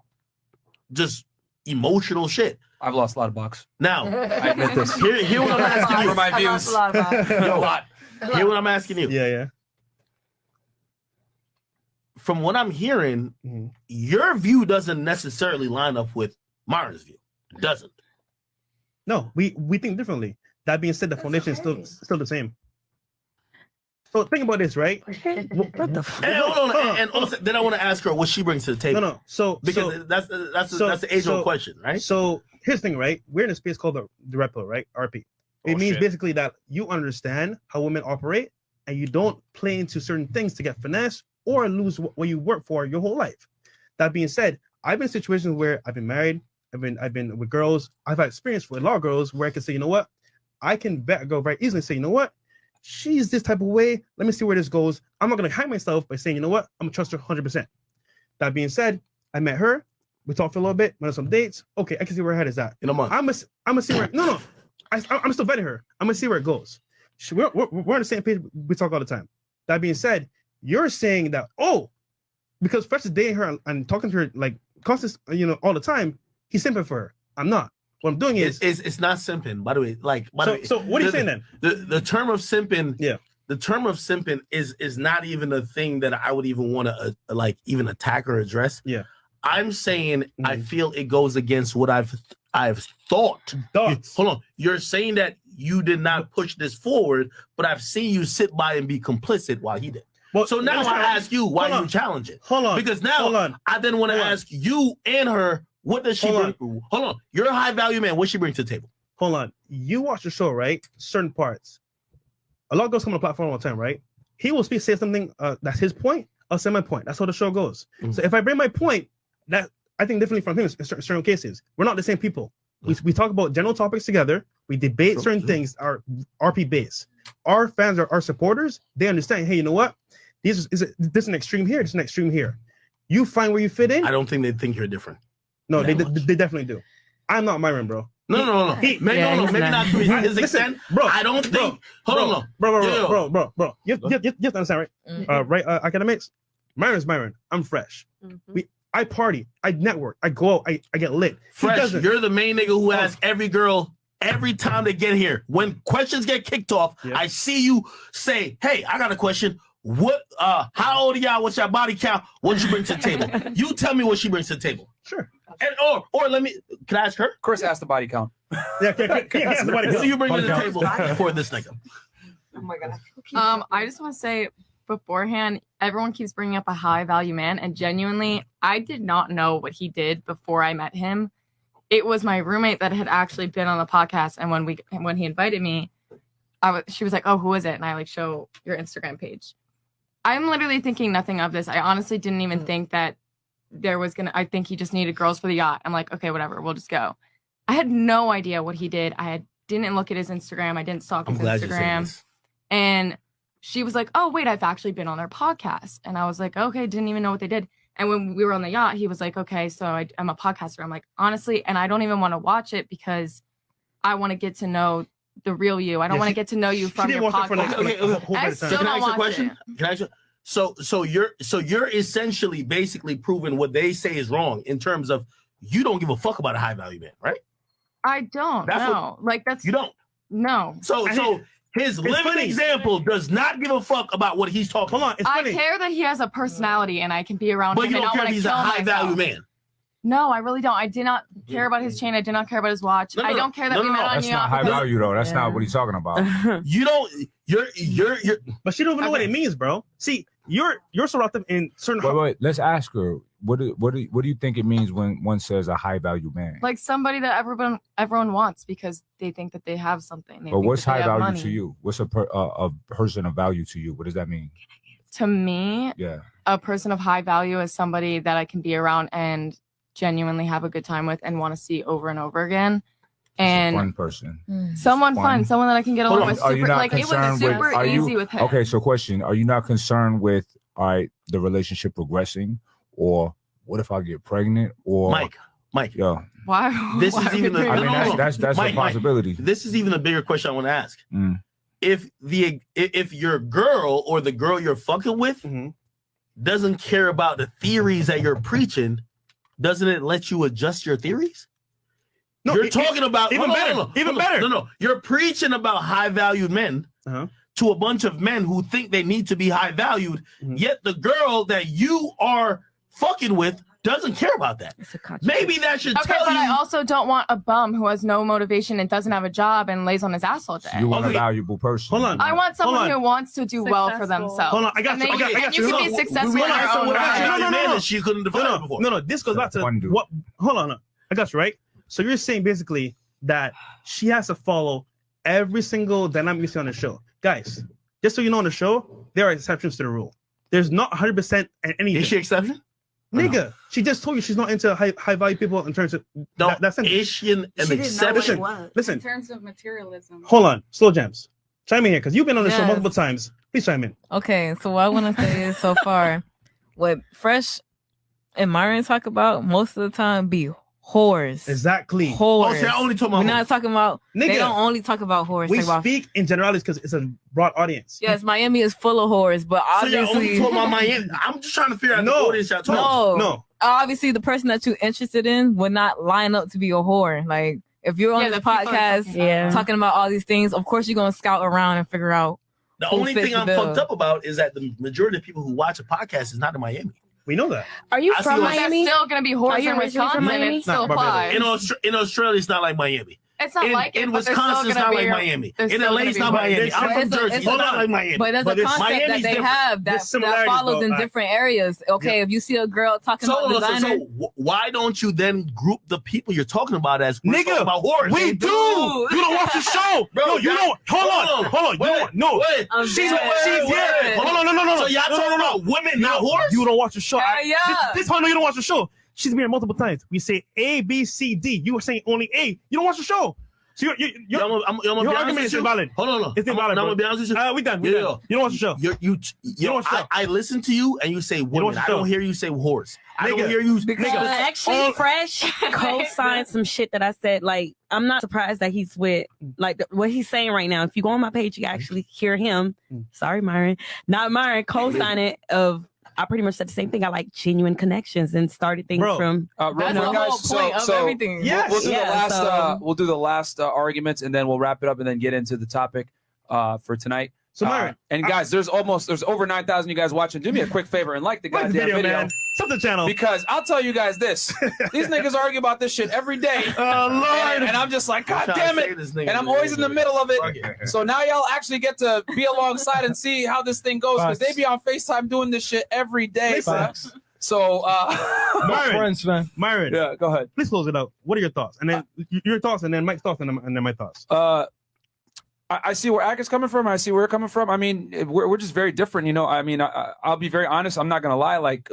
just emotional shit. I've lost a lot of bucks. Now, I admit this. Hear what I'm asking you. For my I lost views. a lot of that. Yo, A lot. hear what I'm asking you. Yeah. From what I'm hearing, Mhm. your view doesn't necessarily line up with Mara's view. It doesn't. No, we think differently. That being said, the foundation is still the same. So think about this, right? What the fuck? And hold on, and also, then I want to ask her what she brings to the No, table. no. So Because that's the age so- old question, right? So here's the thing, right? We're in a space called the rep pill, right? RP. It Oh, means shit. basically that you understand how women operate and you don't play into certain things to get finesse or lose what you work for your whole life. That being said, I've been in situations where I've been married, I've been with girls, I've had experience with a lot of girls where I can say, you know what, I can go very easily and say, you know what, she's this type of way. Let me see where this goes. I'm not gonna hide myself by saying, you know what, I'm gonna trust her 100%. That being said, I met her, we talked for a little bit, went on some dates. Okay, I can see where her head is at. In a month. I'm gonna see where. No. I'm still vetting her. I'm gonna see where it goes. We're on the same page. We talk all the time. That being said, you're saying that because Fresh is dating her and talking to her like constant, all the time. He's simping for her. I'm not. What I'm doing is It's not simping, by the way. so what are you saying then? The term of simping, Yeah. The term of simping is not even a thing that I would even want to even attack or address. Yeah. I'm saying I Mhm. feel it goes against what I've thought. Thoughts. Hold on. You're saying that you did not push this forward, but I've seen you sit by and be complicit while he did. Well, So now I ask you why hold you challenge it. Hold on. Because now hold on. I then want to Hold on. ask you and her, what does she Hold bring? Hold on. You're a high value man. What she bring to the table? Hold on. You watch the show, right? Certain parts. A lot of girls come on the platform all the time, right? He will say something that's his point. I'll say my point. That's how the show goes. Mhm. So if I bring my point, that I think differently from him in certain cases. We're not the same people. We talk about general topics together. We debate Sure, certain sure. things. Our RP base. Our fans are our supporters. They understand. Hey, you know what? This is an extreme here. This is an extreme here. You find where you fit in. I don't think they think you're different. No, that they much. definitely do. I'm not Myron, bro. No. He- Maybe, Yeah, no, he's maybe not. not to his Listen, extent. bro. I don't think. Hold on. bro. Yo. You have to understand, right? Mhm. Academics. Myron's Myron. I'm Fresh. Mhm. I party, I network, I go out, I get lit. He Fresh, doesn't. you're the main nigga who asks every girl every time they get here. When questions get kicked off, Yeah. I see you say, "Hey, I got a question. What? How old are y'all? What's your body count? What you bring to the table?" You tell me what she brings to the table. Sure. And or let me. Can I ask her? Chris asked the body count. Yeah, somebody What do you bring to Body the count. table for this nigga? Oh my god. I just want to say beforehand, everyone keeps bringing up a high value man, and genuinely, I did not know what he did before I met him. It was my roommate that had actually been on the podcast, and when he invited me, she was like, "Oh, who is it?" And I show your Instagram page. I'm literally thinking nothing of this. I honestly didn't even think that I think he just needed girls for the yacht. I'm like, okay, whatever, we'll just go. I had no idea what he did. Didn't look at his Instagram. I didn't stalk his Instagram. And she was like, "Oh, wait, I've actually been on their podcast." And I was like, okay, didn't even know what they did. And when we were on the yacht, he was like, "Okay, so I'm a podcaster." I'm like, honestly, and I don't even want to watch it because I want to get to know the real you. I don't want to get to know you from your podcast. Okay. Still So can I don't ask you a watch question? it. Can I ask you? So you're essentially basically proving what they say is wrong in terms of you don't give a fuck about a high value man, right? I don't know. That's You don't. no. So his living funny. example does not give a fuck about what he's talking Hold on, it's I funny. care that he has a personality and I can be around about. But him you and don't not care if want to he's a kill high value myself. man. No, I really don't. I did not care about his chain. I did not care about his watch. No, I don't care that we met on That's the not yacht high because- value though. That's not what he's talking about. You don't. You're. But she don't even know what Okay. it means, bro. See, you're so wrapped up in certain. Wait. Let's ask her. What do you think it means when one says a high value man? Like somebody that everyone wants because they think that they have something. They But think what's that they high have value money. to you? What's a person of value to you? What does that mean? To me, Yeah. a person of high value is somebody that I can be around and genuinely have a good time with and want to see over and over again. And And fun person. someone fun, someone that I can get Hold along on. with. Are you Super, not like it was concerned with- super are you- easy with him. Okay, so question: are you not concerned with the relationship progressing, or what if I get pregnant, or Mike. Yo, Why? This why is even would the- they- I mean No. that's Mike, a possibility. This is even a bigger question I want to ask. Mm. If your girl or the girl you're fucking with Mhm. doesn't care about the theories that you're preaching, doesn't it let you adjust your theories? No, You're talking about even better. Even better. No, you're preaching about high valued men Uh-huh. to a bunch of men who think they need to be high valued. Mhm. Yet the girl that you are fucking with doesn't care about that. Maybe that should Okay, tell but you. I also don't want a bum who has no motivation and doesn't have a job and lays on his ass all day. You want Okay. a valuable person. Hold on. I want someone Hold on. who wants to do well for Successful. themselves. Hold on, I got And you, then I got and you. you can No, be successful we in realized your own what a right. high value No, man no. is she couldn't define No, before. no. This goes back to Fun dude. what. Hold on. I got you right. So you're saying basically that she has to follow every single dynamic you see on the show, guys. Just so you know, on the show there are exceptions to the rule. There's not 100% anything. Is she exception? Nigga, she just told you she's not into high value people in terms of No, that's it. is she an She didn't know what exception? it was. Listen, In terms of materialism. hold on, slow jams. Chime in here because you've been on the show Yes. multiple times. Please chime in. Okay, so what I want to say is so far, what Fresh and Myron talk about most of the time be whores. Exactly. Oh, Whores. see, I only talking We're about not talking about. They Nigga, don't only talk about whores. we They talk about, speak in generalities because it's a broad audience. yes, Miami is full of whores, but So y'all only obviously, talking about Miami. I'm just trying to figure out No. the audience y'all talking. no, No. obviously the person that you're interested in would not line up to be a whore. Like if you're on Yeah, this the people are podcast talking talking about all these things, of course you're gonna scout around and figure out. The Who only fits thing the I'm bill? fucked up about is that the majority of people who watch a podcast is not in Miami. We know that. Are you I see from what- Miami? There's still going to be Are whores you in originally from Wisconsin. Miami? It still Not applies. In Australia, it's not like Miami. It's not like it, in but there's Wisconsin, still it's gonna not be like Miami. there's In still LA, gonna it's be not whores. Miami. I'm from It's a- Jersey. it's It's a- not like Miami. But there's But a there's- concept Miami's that they different. have There's that similarities, follows bro. in different areas. Okay, Yeah. if you see a girl talking So, about designer, why don't you then group the people you're talking about as we're Nigga, talking about whores? We do. You don't watch the show, Bro, No, you y'all- don't. Hold on. You don't. No. Wait. I'm She's dead. she's here. wait. Hold on. No. So y'all no, talking no. about women, not whores? You don't watch the show. Hell yeah. This how I know you don't watch the show. She's been here multiple times. We say A, B, C, D. You were saying only A. You don't watch the show. So Yo, your I'm gonna be your honest argument with is you. invalid. Hold on. It's invalid, I'm bro. gonna be honest with you. We done. Yeah. You don't watch the show. You watch the show. I listen to you and you say women. watch the I show. don't hear you say whores. I don't Nigga. hear you. Because- Actually, all- Fresh co-signed some shit that I said. Like, I'm not surprised that he's with, like, what he's saying right now. If you go on my page, you can actually hear him. Sorry, Myron. Not Myron, co-signing of I pretty much said the same thing. I like genuine connections and started things Bro. from. Real That's quick, the guys. whole point of everything. Yes. We'll do Yeah, the last. so- We'll do the last arguments, and then we'll wrap it up, and then get into the topic for tonight. So, Myron, and guys, there's over 9,000 you guys watching. Do me a quick favor and like the like goddamn the video, video. man. Sub the channel. Because I'll tell you guys this: these niggas argue about this shit every day, Oh, Lord. and I'm just like, I'm God trying to damn save it! this nigga And I'm today, always in the but middle of fuck it. So now y'all actually get to be alongside and see how this thing goes, because they be on FaceTime doing this shit every day. Facts. So, Myron, Friends, man. Myron, yeah, go ahead. please close it out. What are your thoughts? And then your thoughts, and then Mike's thoughts, and then my thoughts. I see where Ak is coming from. I see where you're coming from. I mean, we're just very different, you know. I mean, I'll be very honest. I'm not gonna lie. Like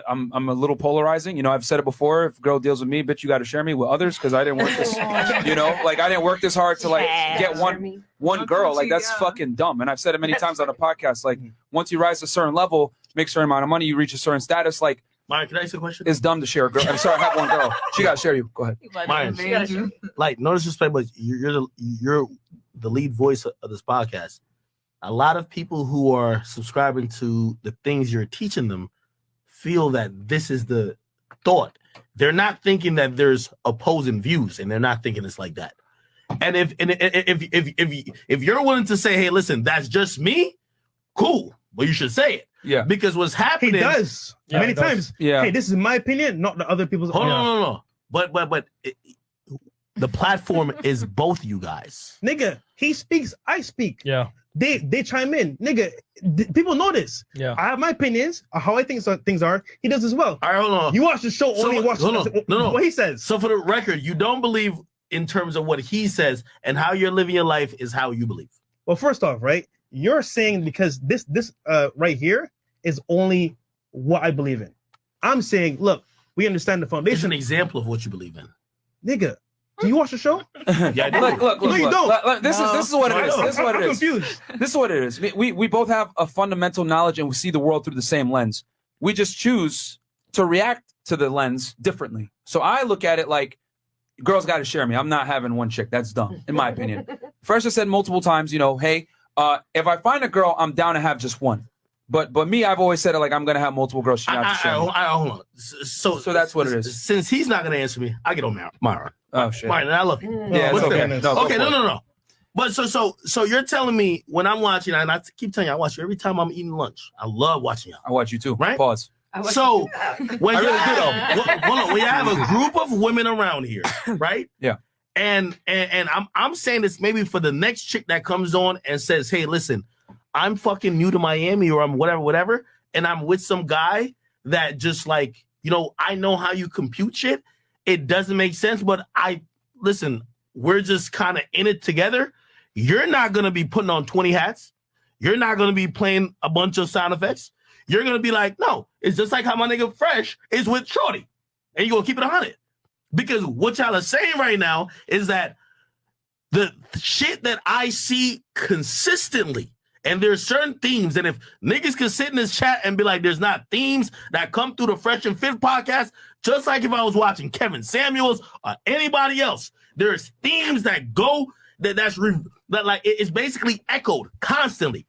I'm a little polarizing. You know, I've said it before. If a girl deals with me, bitch, you got to share me with others, because I didn't work this. You know, like I didn't work this hard to like get one girl. Like that's fucking dumb. And I've said it many times on the podcast. Like once you rise to a certain level, make a certain amount of money, you reach a certain status. Like, Myron, can I ask you a question? it's dumb to share a girl. I'm sorry, I have one girl. She got to share you. Go ahead. Myron, like, no disrespect, but you're the lead voice of this podcast. A lot of people who are subscribing to the things you're teaching them feel that this is the thought. They're not thinking that there's opposing views, and they're not thinking it's like that. And if you're willing to say, hey, listen, that's just me, cool. Well, you should say it. Yeah. Because what's He happening does many times. Yeah. Hey, this is my opinion, not the other people's. Hold on, no. But the platform is both you guys. Nigga, he speaks, I speak. Yeah. They chime in. Nigga, people know this. Yeah. I have my opinions of how I think things are. He does as well. All right, hold on. You watch the show, So, only watch hold on. No. what he says. So for the record, you don't believe in terms of what he says, and how you're living your life is how you believe. Well, first off, right? You're saying because this right here is only what I believe in. I'm saying, look, we understand the It's foundation. an example of what you believe in. Nigga, do you watch the show? Yeah, I do. Look. No, you don't. This is what it is. I'm This is what it is. confused. This is what it is. We both have a fundamental knowledge, and we see the world through the same lens. We just choose to react to the lens differently. So I look at it like, girls got to share me. I'm not having one chick. That's dumb, in my opinion. First, I said multiple times, you know, hey, if I find a girl, I'm down to have just one. But me, I've always said it like I'm gonna have multiple girls. She has to share me. Hold on. So that's what it is. Since he's not gonna answer me, I get on Myron. Oh shit. Myron, I love you. Yeah, it's What's okay. the- No, go okay, for it. no. But so you're telling me when I'm watching, and I keep telling you, I watch you every time I'm eating lunch. I love watching y'all. I watch you too. Right? Pause. So when I you really do, have, when you have a group of women around here, right? Yeah. And I'm saying this maybe for the next chick that comes on and says, hey, listen, I'm fucking new to Miami, or I'm whatever, and I'm with some guy that just like, you know, I know how you compute shit. It doesn't make sense, but listen, we're just kind of in it together. You're not gonna be putting on 20 hats. You're not gonna be playing a bunch of sound effects. You're gonna be like, no, it's just like how my nigga Fresh is with Shorty, and you're gonna keep it 100. Because what y'all are saying right now is that the shit that I see consistently, and there's certain themes, and if niggas can sit in this chat and be like, there's not themes that come through the Fresh and Fit podcast, just like if I was watching Kevin Samuels or anybody else, there's themes that go, that like it's basically echoed constantly.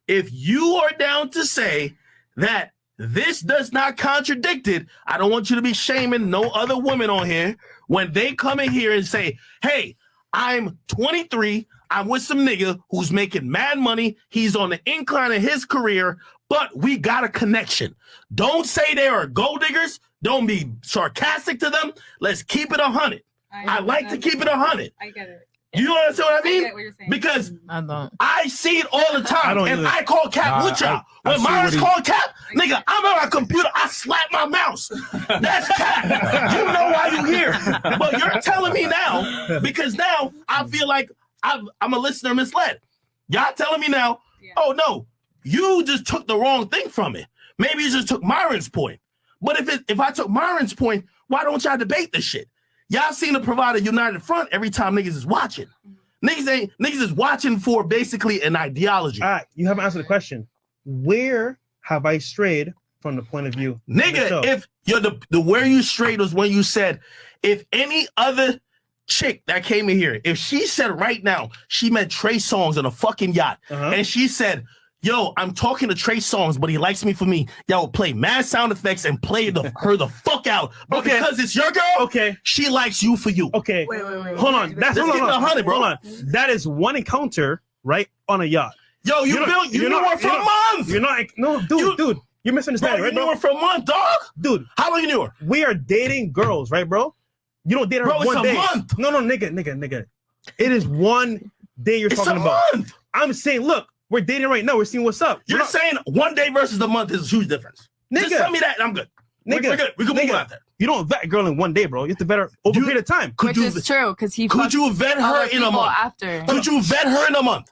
If you are down to say that this does not contradict it, I don't want you to be shaming no other women on here when they come in here and say, hey, I'm 23, I'm with some nigga who's making mad money, he's on the incline of his career, but we got a connection. Don't say they are gold diggers. Don't be sarcastic to them. Let's keep it 100. I like to keep it 100. I get it. You understand what I mean? get what you're saying. Because I don't. I see it all the time, I don't and either. I call Cap with y'all. I When see Myers what he- called Cap, nigga, I'm on my computer, I slap my mouse. That's Cap. You know why you here. But you're telling me now, because now I feel like I'm a listener misled. Y'all telling me now, oh no, you just took the wrong thing from it. Maybe you just took Myron's point. But if I took Myron's point, why don't y'all debate this shit? Y'all seem to provide a united front every time niggas is watching. Niggas is watching for basically an ideology. All right, you haven't answered the question. Where have I strayed from the point of view? of the show? Nigga, if you're the where you straight was when you said, if any other chick that came in here, if she said right now she met Trey Songz on a fucking yacht, Uh-huh. and she said, Yo, I'm talking to Trey Songz, but he likes me for me. Y'all play mad sound effects and play her the fuck out. But Okay. because it's your girl, Okay. she likes you for you. Okay. Wait. Hold on. That's Let's hold keep on, it 100, bro. Hold on. That is one encounter, right, on a yacht. Yo, you knew her for a month. You're not. No, dude. You're misunderstanding, Bro, right, you knew bro? her for a month, dog. Dude, How long you knew her? we are dating girls, right, bro? You don't date her Bro, it's one a day. month. No, nigga. It is one day you're It's talking a about. month. I'm saying, look, we're dating right now. We're seeing what's up. You're saying one day versus the month is a huge difference. Just Nigga. tell me that and I'm good. Nigga. We're good. We can move Nigga. out there. You don't vet a girl in one day, bro. You have to vet her over a period of time. Could Which you is true because he could fucked you vet her other in a people month? after. Could you vet her in a month?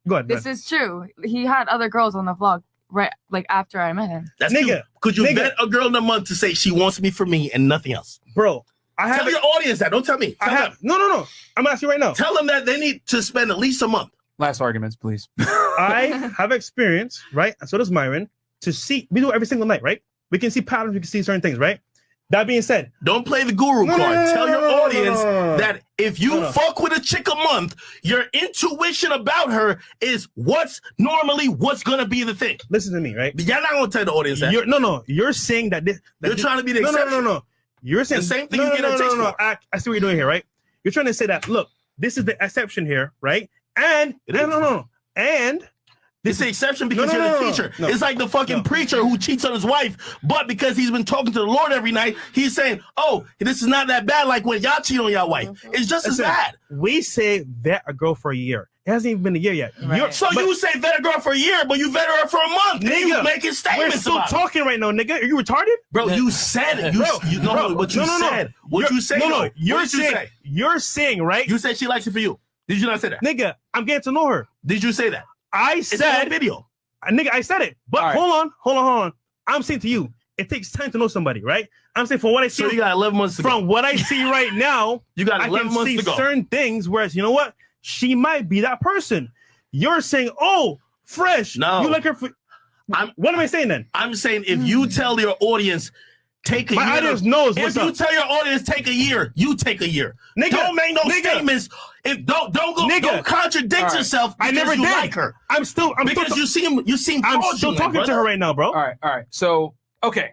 Go ahead. This is true. He had other girls on the vlog right like after I met him. That's Nigga. cute. Could you Nigga. vet a girl in a month to say she wants me for me and nothing else? Bro, I have. Tell your audience that. Don't tell me. I Tell have. them. No. I'm asking you right now. Tell them that they need to spend at least a month. Last arguments, please. I have experience, right? And so does Myron, to see. We do it every single night, right? We can see patterns. We can see certain things, right? That being said, Don't play the guru No, card. no, Tell your no, audience no. that if you No. fuck with a chick a month, your intuition about her is what's gonna be the thing. listen to me, right? You're not gonna tell the audience that. You're saying that this. You're trying to be the no, exception. no. You're saying The same thing no, you no, get no, a taste no, no. for. I see what you're doing here, right? You're trying to say that. Look, this is the exception here, right? And It no, is. no. And It's the exception because No, no, you're the no, no, teacher. no. It's like the fucking No. preacher who cheats on his wife, but because he's been talking to the Lord every night, he's saying, "Oh, this is not that bad." Like when y'all cheat on your wife, it's just as listen, bad. we say vet a girl for a year. It hasn't even been a year yet. Right. So you say vet a girl for a year, but you vet her for a month. And you Nigga, making We're statements still about it. talking right now, nigga. Are you retarded? Bro, you said it. You, Bro, you know bro, what you no. said. What You're- you say? No, though? no. You're What did you saying. say? You're saying, right? You said she likes it for you. Did you not say that? Nigga, I'm getting to know her. Did you say that? I It's on said, video. nigga, I said it. But All right. hold on. I'm saying to you, it takes time to know somebody, right? I'm saying from what I see, So you got 11 months to go. from what I see right now, You got I 11 can months see to go. certain things. Whereas, you know what? She might be that person. You're saying, oh, fresh. No. You like her for. What am I saying then? I'm saying if you tell your audience, take a My year. audience knows If what's you up. tell your audience take a year, you take a year. Nigga, Don't make no nigga. statements. If don't go Nigga. don't contradict All right. yourself I because never you did. like her. I'm still Because you seem I'm still fraudulent, talking to brother. her right now, bro. All right. So, okay.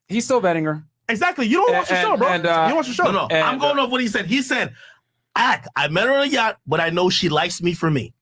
He's still vetting her. Exactly. You don't watch the And- show, bro. and, you don't watch the show. No, And, I'm going off what he said. He said, I met her on a yacht, but I know she likes me for me.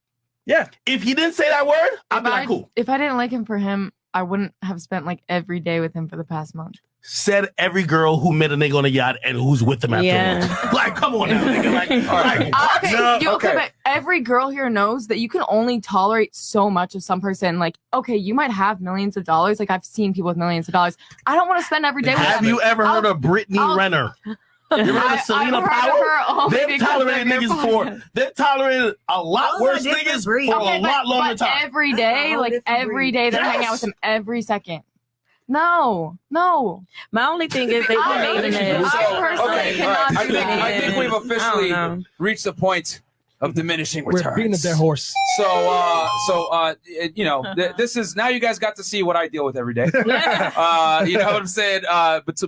Yeah. If he didn't say that word, I'd be like, cool. If I didn't like him for him, I wouldn't have spent like every day with him for the past month. Said every girl who met a nigga on a yacht and who's with them Yeah. afterwards. Like, come on now, nigga. Like, Okay, No, okay, okay. but every girl here knows that you can only tolerate so much of some person. Like, okay, you might have millions of dollars. Like, I've seen people with millions of dollars. I don't want to spend every day with have them. you ever heard of Brittany I'll- Renner? You ever heard of Selena I've heard of Powell? her only They've because tolerated of your niggas for podcast. they've tolerated a lot Those worse are different niggas breeds. for Okay, a lot longer but time. every day, All like different every breeds. day, they're hanging out Yes. with him every second. No. My only thing is they I believe in think it. I personally okay. cannot I do think, that. I think we've officially I don't know. reached the point of diminishing We're returns. beating a dead horse. So, you know, this is now you guys got to see what I deal with every day. You know what I'm saying?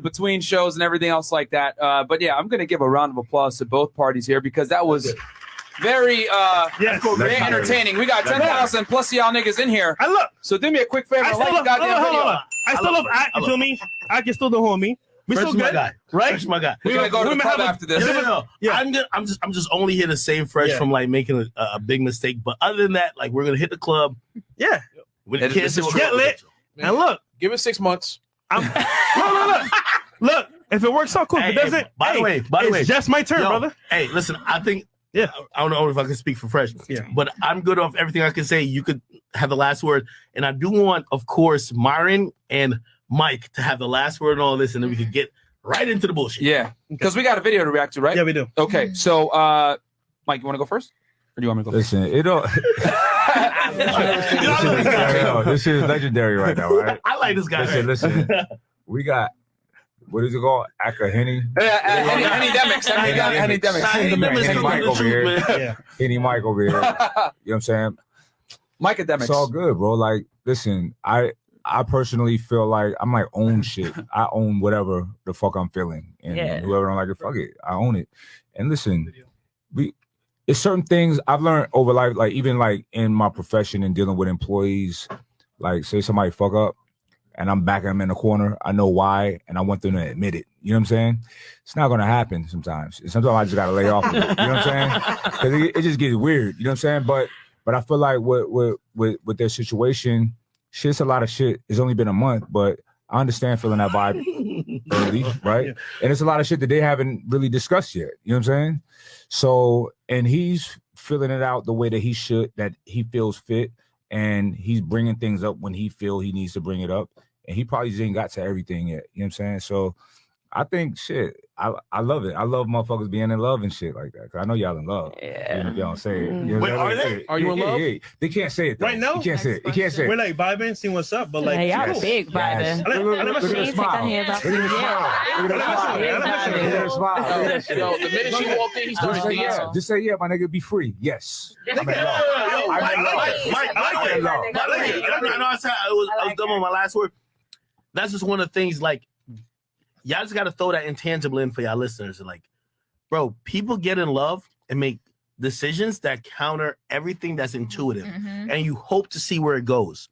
Between shows and everything else like that. But yeah, I'm going to give a round of applause to both parties here because that was very, Yes. very entertaining. We got 10,000 plus y'all niggas in here. I look. So do me a quick favor. I Like still the love. goddamn Hold video. on. I still love Act. You feel me? Act is still the homie. We Fresh still is my good, guy. right? Fresh is my guy. We're going to go to We the might club have a- after this. No. Yeah. I'm just only here to save Fresh Yeah. from like making a big mistake. But other than that, like we're gonna hit the club. Yeah. With This kids is and true. Get lit. And look, Give it 6 months. I'm. Look. Look. If it works out, cool. If Hey, it doesn't, by the way, it's way, just my turn, yo, brother. Hey, listen, I think Yeah. I don't know if I can speak for Fresh. Yeah. But I'm good off everything I can say. You could have the last word. And I do want, of course, Myron and Mike to have the last word and all this, and then we could get right into the bullshit. Yeah, because we got a video to react to, right? Yeah, we do. Okay, so Mike, you want to go first, or do you want me to go first? Listen, it don't. This is legendary right now, right? I like this guy. Listen. We got what is it called? Akademiks. Akademiks. Henny Mike over here. Yeah. Henny Mike over here. You know what I'm saying? Mike Akademiks. It's all good, bro. Like, listen, I personally feel like I'm like own shit. I own whatever the fuck I'm feeling, and Yeah. whoever don't like it, fuck it. I own it. And listen, it's certain things I've learned over life, like even like in my profession and dealing with employees. Like, say somebody fuck up, and I'm backing them in the corner. I know why, and I want them to admit it. You know what I'm saying? It's not gonna happen sometimes. Sometimes I just gotta lay off of it. You know what I'm saying? Because it just gets weird. You know what I'm saying? But I feel like with their situation, shit's a lot of shit. It's only been a month, but I understand feeling that vibe early, right? Yeah. And it's a lot of shit that they haven't really discussed yet. You know what I'm saying? So, and he's filling it out the way that he should, that he feels fit, and he's bringing things up when he feel he needs to bring it up. And he probably just ain't got to everything yet. You know what I'm saying? So I think shit, I love it. I love motherfuckers being in love and shit like that. Cause I know y'all in love. Yeah. Even if y'all don't say it. You know Wait, are they? Are you in love? Yeah. They can't say it though. Right now? You can't say it. You can't say We're it. like vibing, seeing what's up, but like, Hey, y'all cool. big vibing. Look at the smile. Look at the smile. Look at the smile. Look at the smile. Yo, the minute she walked in, he started dancing. Just say yeah, my nigga, be free. Yes. I'm in love. Mike, I know I was done with my last word. That's just one of the things, like, y'all just got to throw that intangible in for y'all listeners. Like, bro, people get in love and make decisions that counter everything that's intuitive. And you hope to see where it goes.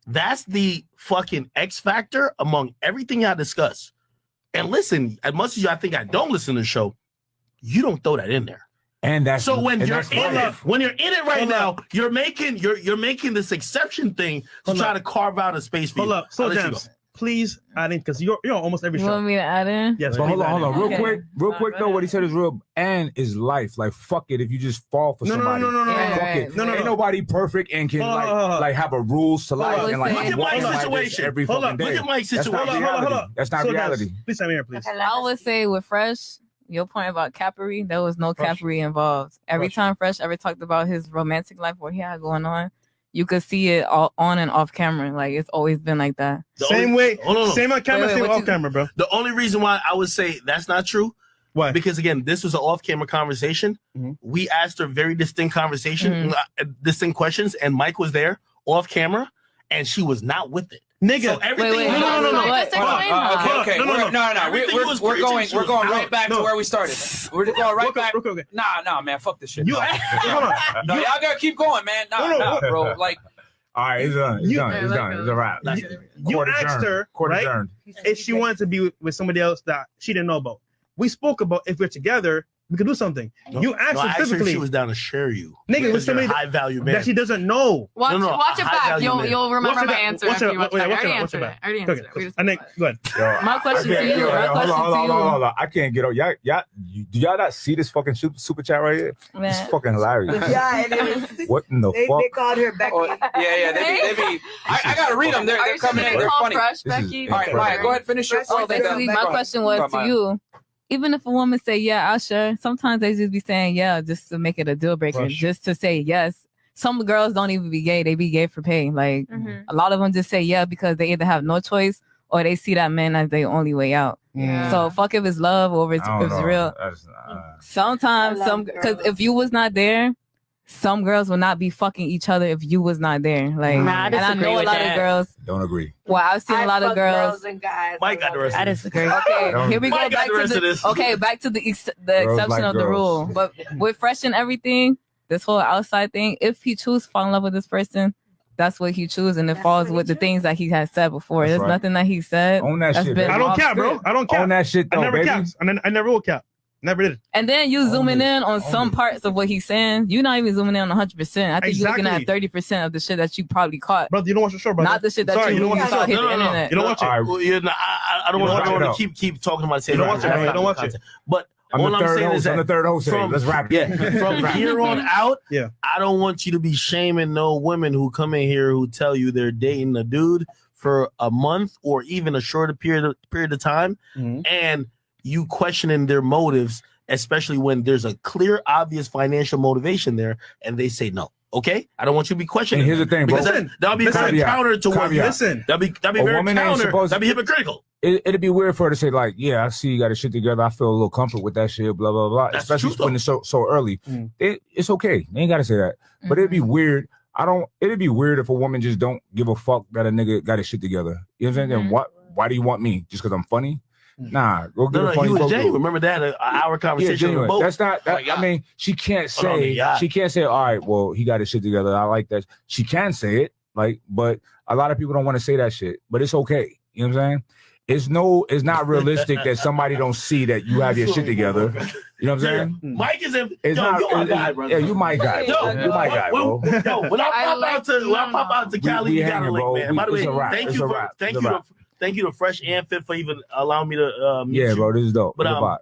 That's the fucking X factor among everything y'all discuss. And listen, as much as y'all think I don't listen to the show, you don't throw that in there. And that's so when and you're that's in right. it, when you're in it right now, you're making this exception thing to try to carve out a space for you. Hold up, so James, please add in because you're on almost every You show. want me to add in? Yes, but hold on. Okay. Real quick though, what he said is real, and is life. Like, fuck it if you just fall for somebody. No. Fuck Right. it. Ain't nobody perfect and can like have a rules to life and like Look at walk Mike's like this situation. every fucking day. Look at Mike's That's not situation. reality. That's not So reality. Please come here, please. I would say with Fresh, your point about Capery, there was no Capery involved. Every time Fresh ever talked about his romantic life, what he had going on, you could see it all on and off camera. Like, it's always been like that. Same on camera, same off camera, bro. The only reason why I would say that's not true, why? Because again, this was an off-camera conversation. We asked her very distinct distinct questions, and Mike was there off camera, and she was not with it. Nigga, so everything. No. Okay. We're going right back to where we started. We're just going right back. Okay. Nah, man, fuck this shit. Hold on. No, y'all gotta keep going, man. Nah, bro. Like, all right, it's done. It's done. It's a wrap. You asked her, right, if she wanted to be with somebody else that she didn't know about. We spoke about if we're together, we could do something. You asked her physically. She was down to share you. Nigga, with somebody high value man that she doesn't know. Watch it back. You'll remember my answer after you watch it. I already answered it. And then go ahead. My question to you. Hold on. I can't get on. Y'all, do y'all not see this fucking super chat right here? Man. It's fucking hilarious. Yeah, it is. What in the fuck? They called her Becky. Yeah. They be. I gotta read them. They're coming in. They're funny. Fresh, Becky. All right, Maya, go ahead. Finish your Oh, basically, my question was to you. Even if a woman say, yeah, I'll share, sometimes they just be saying, yeah, just to make it a deal breaker, just to say yes. Some girls don't even be gay. They be gay for pay. Like, a lot of them just say yeah because they either have no choice or they see that man as their only way out. Yeah. So fuck if it's love or if it's real. Sometimes because if you was not there, some girls will not be fucking each other if you was not there. Like, and I know a lot of girls. Don't agree. Well, I've seen a lot of girls. And guys. Mike got the rest. I disagree. Okay, here we go back to the. Okay, back to the exception of the rule. But with Fresh and everything, this whole outside thing, if he chooses to fall in love with this person, that's what he chooses, and it falls with the things that he has said before. There's nothing that he said. Own that shit, baby. I don't cap, bro. I don't cap. Own that shit, though, I never baby. capped. I never will cap. Never did it. And then you zooming in on some parts of what he's saying. You're not even zooming in on 100%. I think you're looking at 30% of the shit that you probably caught. Brother, you don't watch the show, brother. Not the shit that you don't watch the show. hit the internet. You don't watch it. I don't want to keep talking about the same. You don't watch it. But all I'm saying is that I'm the third host. Let's wrap it. From here on out, I don't want you to be shaming no women who come in here who tell you they're dating a dude for a month or even a shorter period of time, and you questioning their motives, especially when there's a clear, obvious financial motivation there, and they say no. Okay, I don't want you to be questioning. And here's the thing, bro. That'll be very counter to what. Listen, that'll be very counter. That'll be hypocritical. It'd be weird for her to say like, yeah, I see you got a shit together. I feel a little comfort with that shit. Blah blah blah. That's especially when it's so early. It's okay. They ain't gotta say that. But it'd be weird. It'd be weird if a woman just don't give a fuck that a nigga got his shit together. You know what I'm saying? Then why do you want me? Just because I'm funny? Nah, go get a funny. He was genuine. Remember that our conversation. Yeah, that's not. I mean, she can't say. She can't say. All right, well, he got his shit together. I like that. She can say it. Like, but a lot of people don't want to say that shit. But it's okay. You know what I'm saying? It's not realistic that somebody don't see that you have your shit together. You know what I'm saying? Mike is in. It's not. You my guy, brother. Yeah, you my guy. Yo, You my guy, bro. Yo, when I pop out to Cali, We you gotta hanging, link, bro. man. By the It's way, a wrap. thank It's you a for wrap. thank It's a you wrap. thank you to Fresh and Fit for even allowing me to meet Yeah, you. bro. This is dope. But It's a vibe.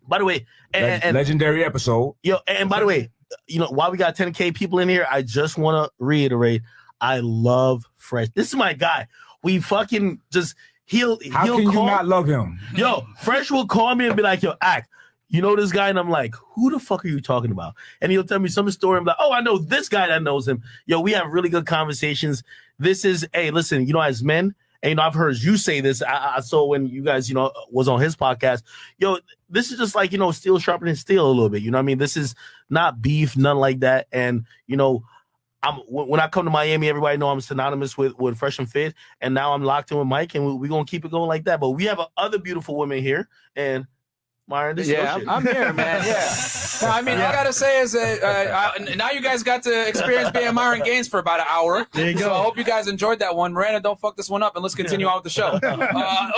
by the way, and Legendary episode. yo, and by the way, you know, while we got 10K people in here, I just want to reiterate, I love Fresh. This is my guy. We fucking just he'll How can you not love him? Yo, Fresh will call me and be like, yo, Act, you know this guy? And I'm like, who the fuck are you talking about? And he'll tell me some story. I'm like, oh, I know this guy that knows him. Yo, we have really good conversations. This is, hey, listen, you know, as men, and you know, I've heard you say this. I saw when you guys, you know, was on his podcast. Yo, this is just like, you know, steel sharpening steel a little bit. You know what I mean? This is not beef, none like that. And, you know, when I come to Miami, everybody know I'm synonymous with Fresh and Fit. And now I'm locked in with Mike, and we're going to keep it going like that. But we have other beautiful women here. And Myron, this is your shit. I'm here, man. Yeah. No, I mean, all I gotta say is that now you guys got to experience being Myron Gaines for about an hour. There you So go. I hope you guys enjoyed that one. Miranda, don't fuck this one up, and let's continue on with the show.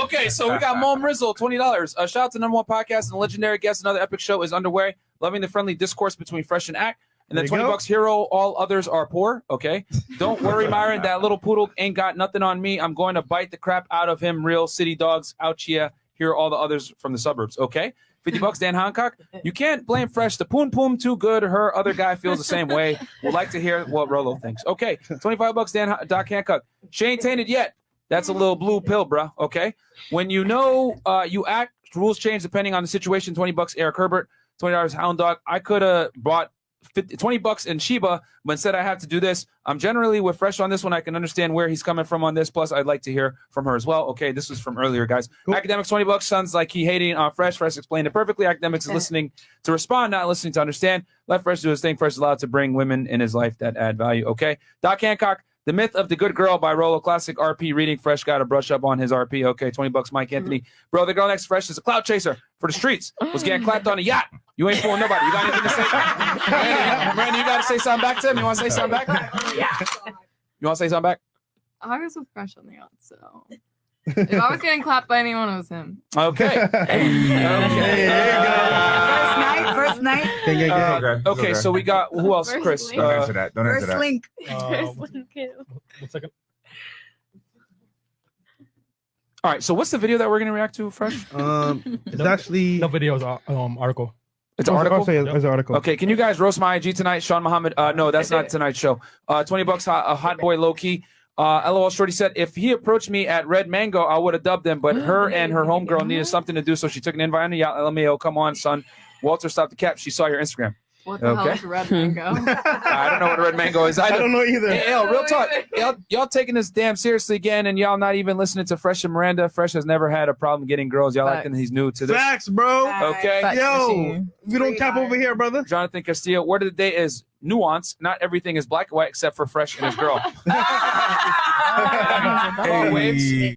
Okay, so we got Mo Rizzle, $20. Shout out to #1 podcast and the legendary guest. Another epic show is underway. Loving the friendly discourse between Fresh and Act. And then There you $20 hero. All others are poor. Okay. Don't worry, Myron. That little poodle ain't got nothing on me. I'm going to bite the crap out of him. Real city dogs out here. Here are all the others from the suburbs. Okay. $50, Dan Hancock. You can't blame Fresh. The poon poom too good. Her other guy feels the same way. Would like to hear what Rolo thinks. Okay. $25, Doc Hancock. She ain't tainted yet. That's a little blue pill, bro. Okay. When you know you act, rules change depending on the situation. $20, Eric Herbert. $20, Hound Dog. I could have bought $20 in Sheba, but instead I have to do this. I'm generally with Fresh on this one. I can understand where he's coming from on this. Plus, I'd like to hear from her as well. Okay, this was from earlier, guys. Cool. Akademiks, $20. Sounds like he hating on Fresh. Fresh explained it perfectly. Akademiks is listening to respond, not listening to understand. Let Fresh do his thing. Fresh is allowed to bring women in his life that add value. Okay, Doc Hancock. The Myth of the Good Girl by Rolo. Classic RP reading. Fresh got to brush up on his RP. Okay, $20, Mike Anthony. Bro, the girl next to Fresh is a cloud chaser for the streets. Was getting clapped on a yacht. You ain't fooling nobody. You got anything to say? Miranda, you got to say something back to him? You want to say something back? Yeah. You want to say something back? I was with Fresh on the yacht, so if I was getting clapped by anyone, it was him. Okay. First night. Okay, so we got, who else, First Chris? link. Don't answer that. Don't answer First that. link. One second. All right, so what's the video that we're going to react to, Fresh? It's actually No videos, article. It's an article? It's an article. Okay, can you guys roast my IG tonight? Sean Muhammad. No, that's not tonight's show. $20, hot boy low key. LOL Shorty said, if he approached me at Red Mango, I would have dubbed him, but her and her homegirl needed something to do, so she took an invite on the yacht. LMAO, come on, son. Walter, stop the cap. She saw your Instagram. What the hell is Red Mango? I don't know what a Red Mango is. I don't know either. Hey, yo, real talk. Y'all taking this damn seriously again, and y'all not even listening to Fresh and Miranda. Fresh has never had a problem getting girls. Y'all Facts. acting he's new to this. Facts, bro. Okay. Facts. Yo, we don't cap over here, brother. Jonathan Castillo, word of the day is nuance. Not everything is black and white except for Fresh and his girl. Waves.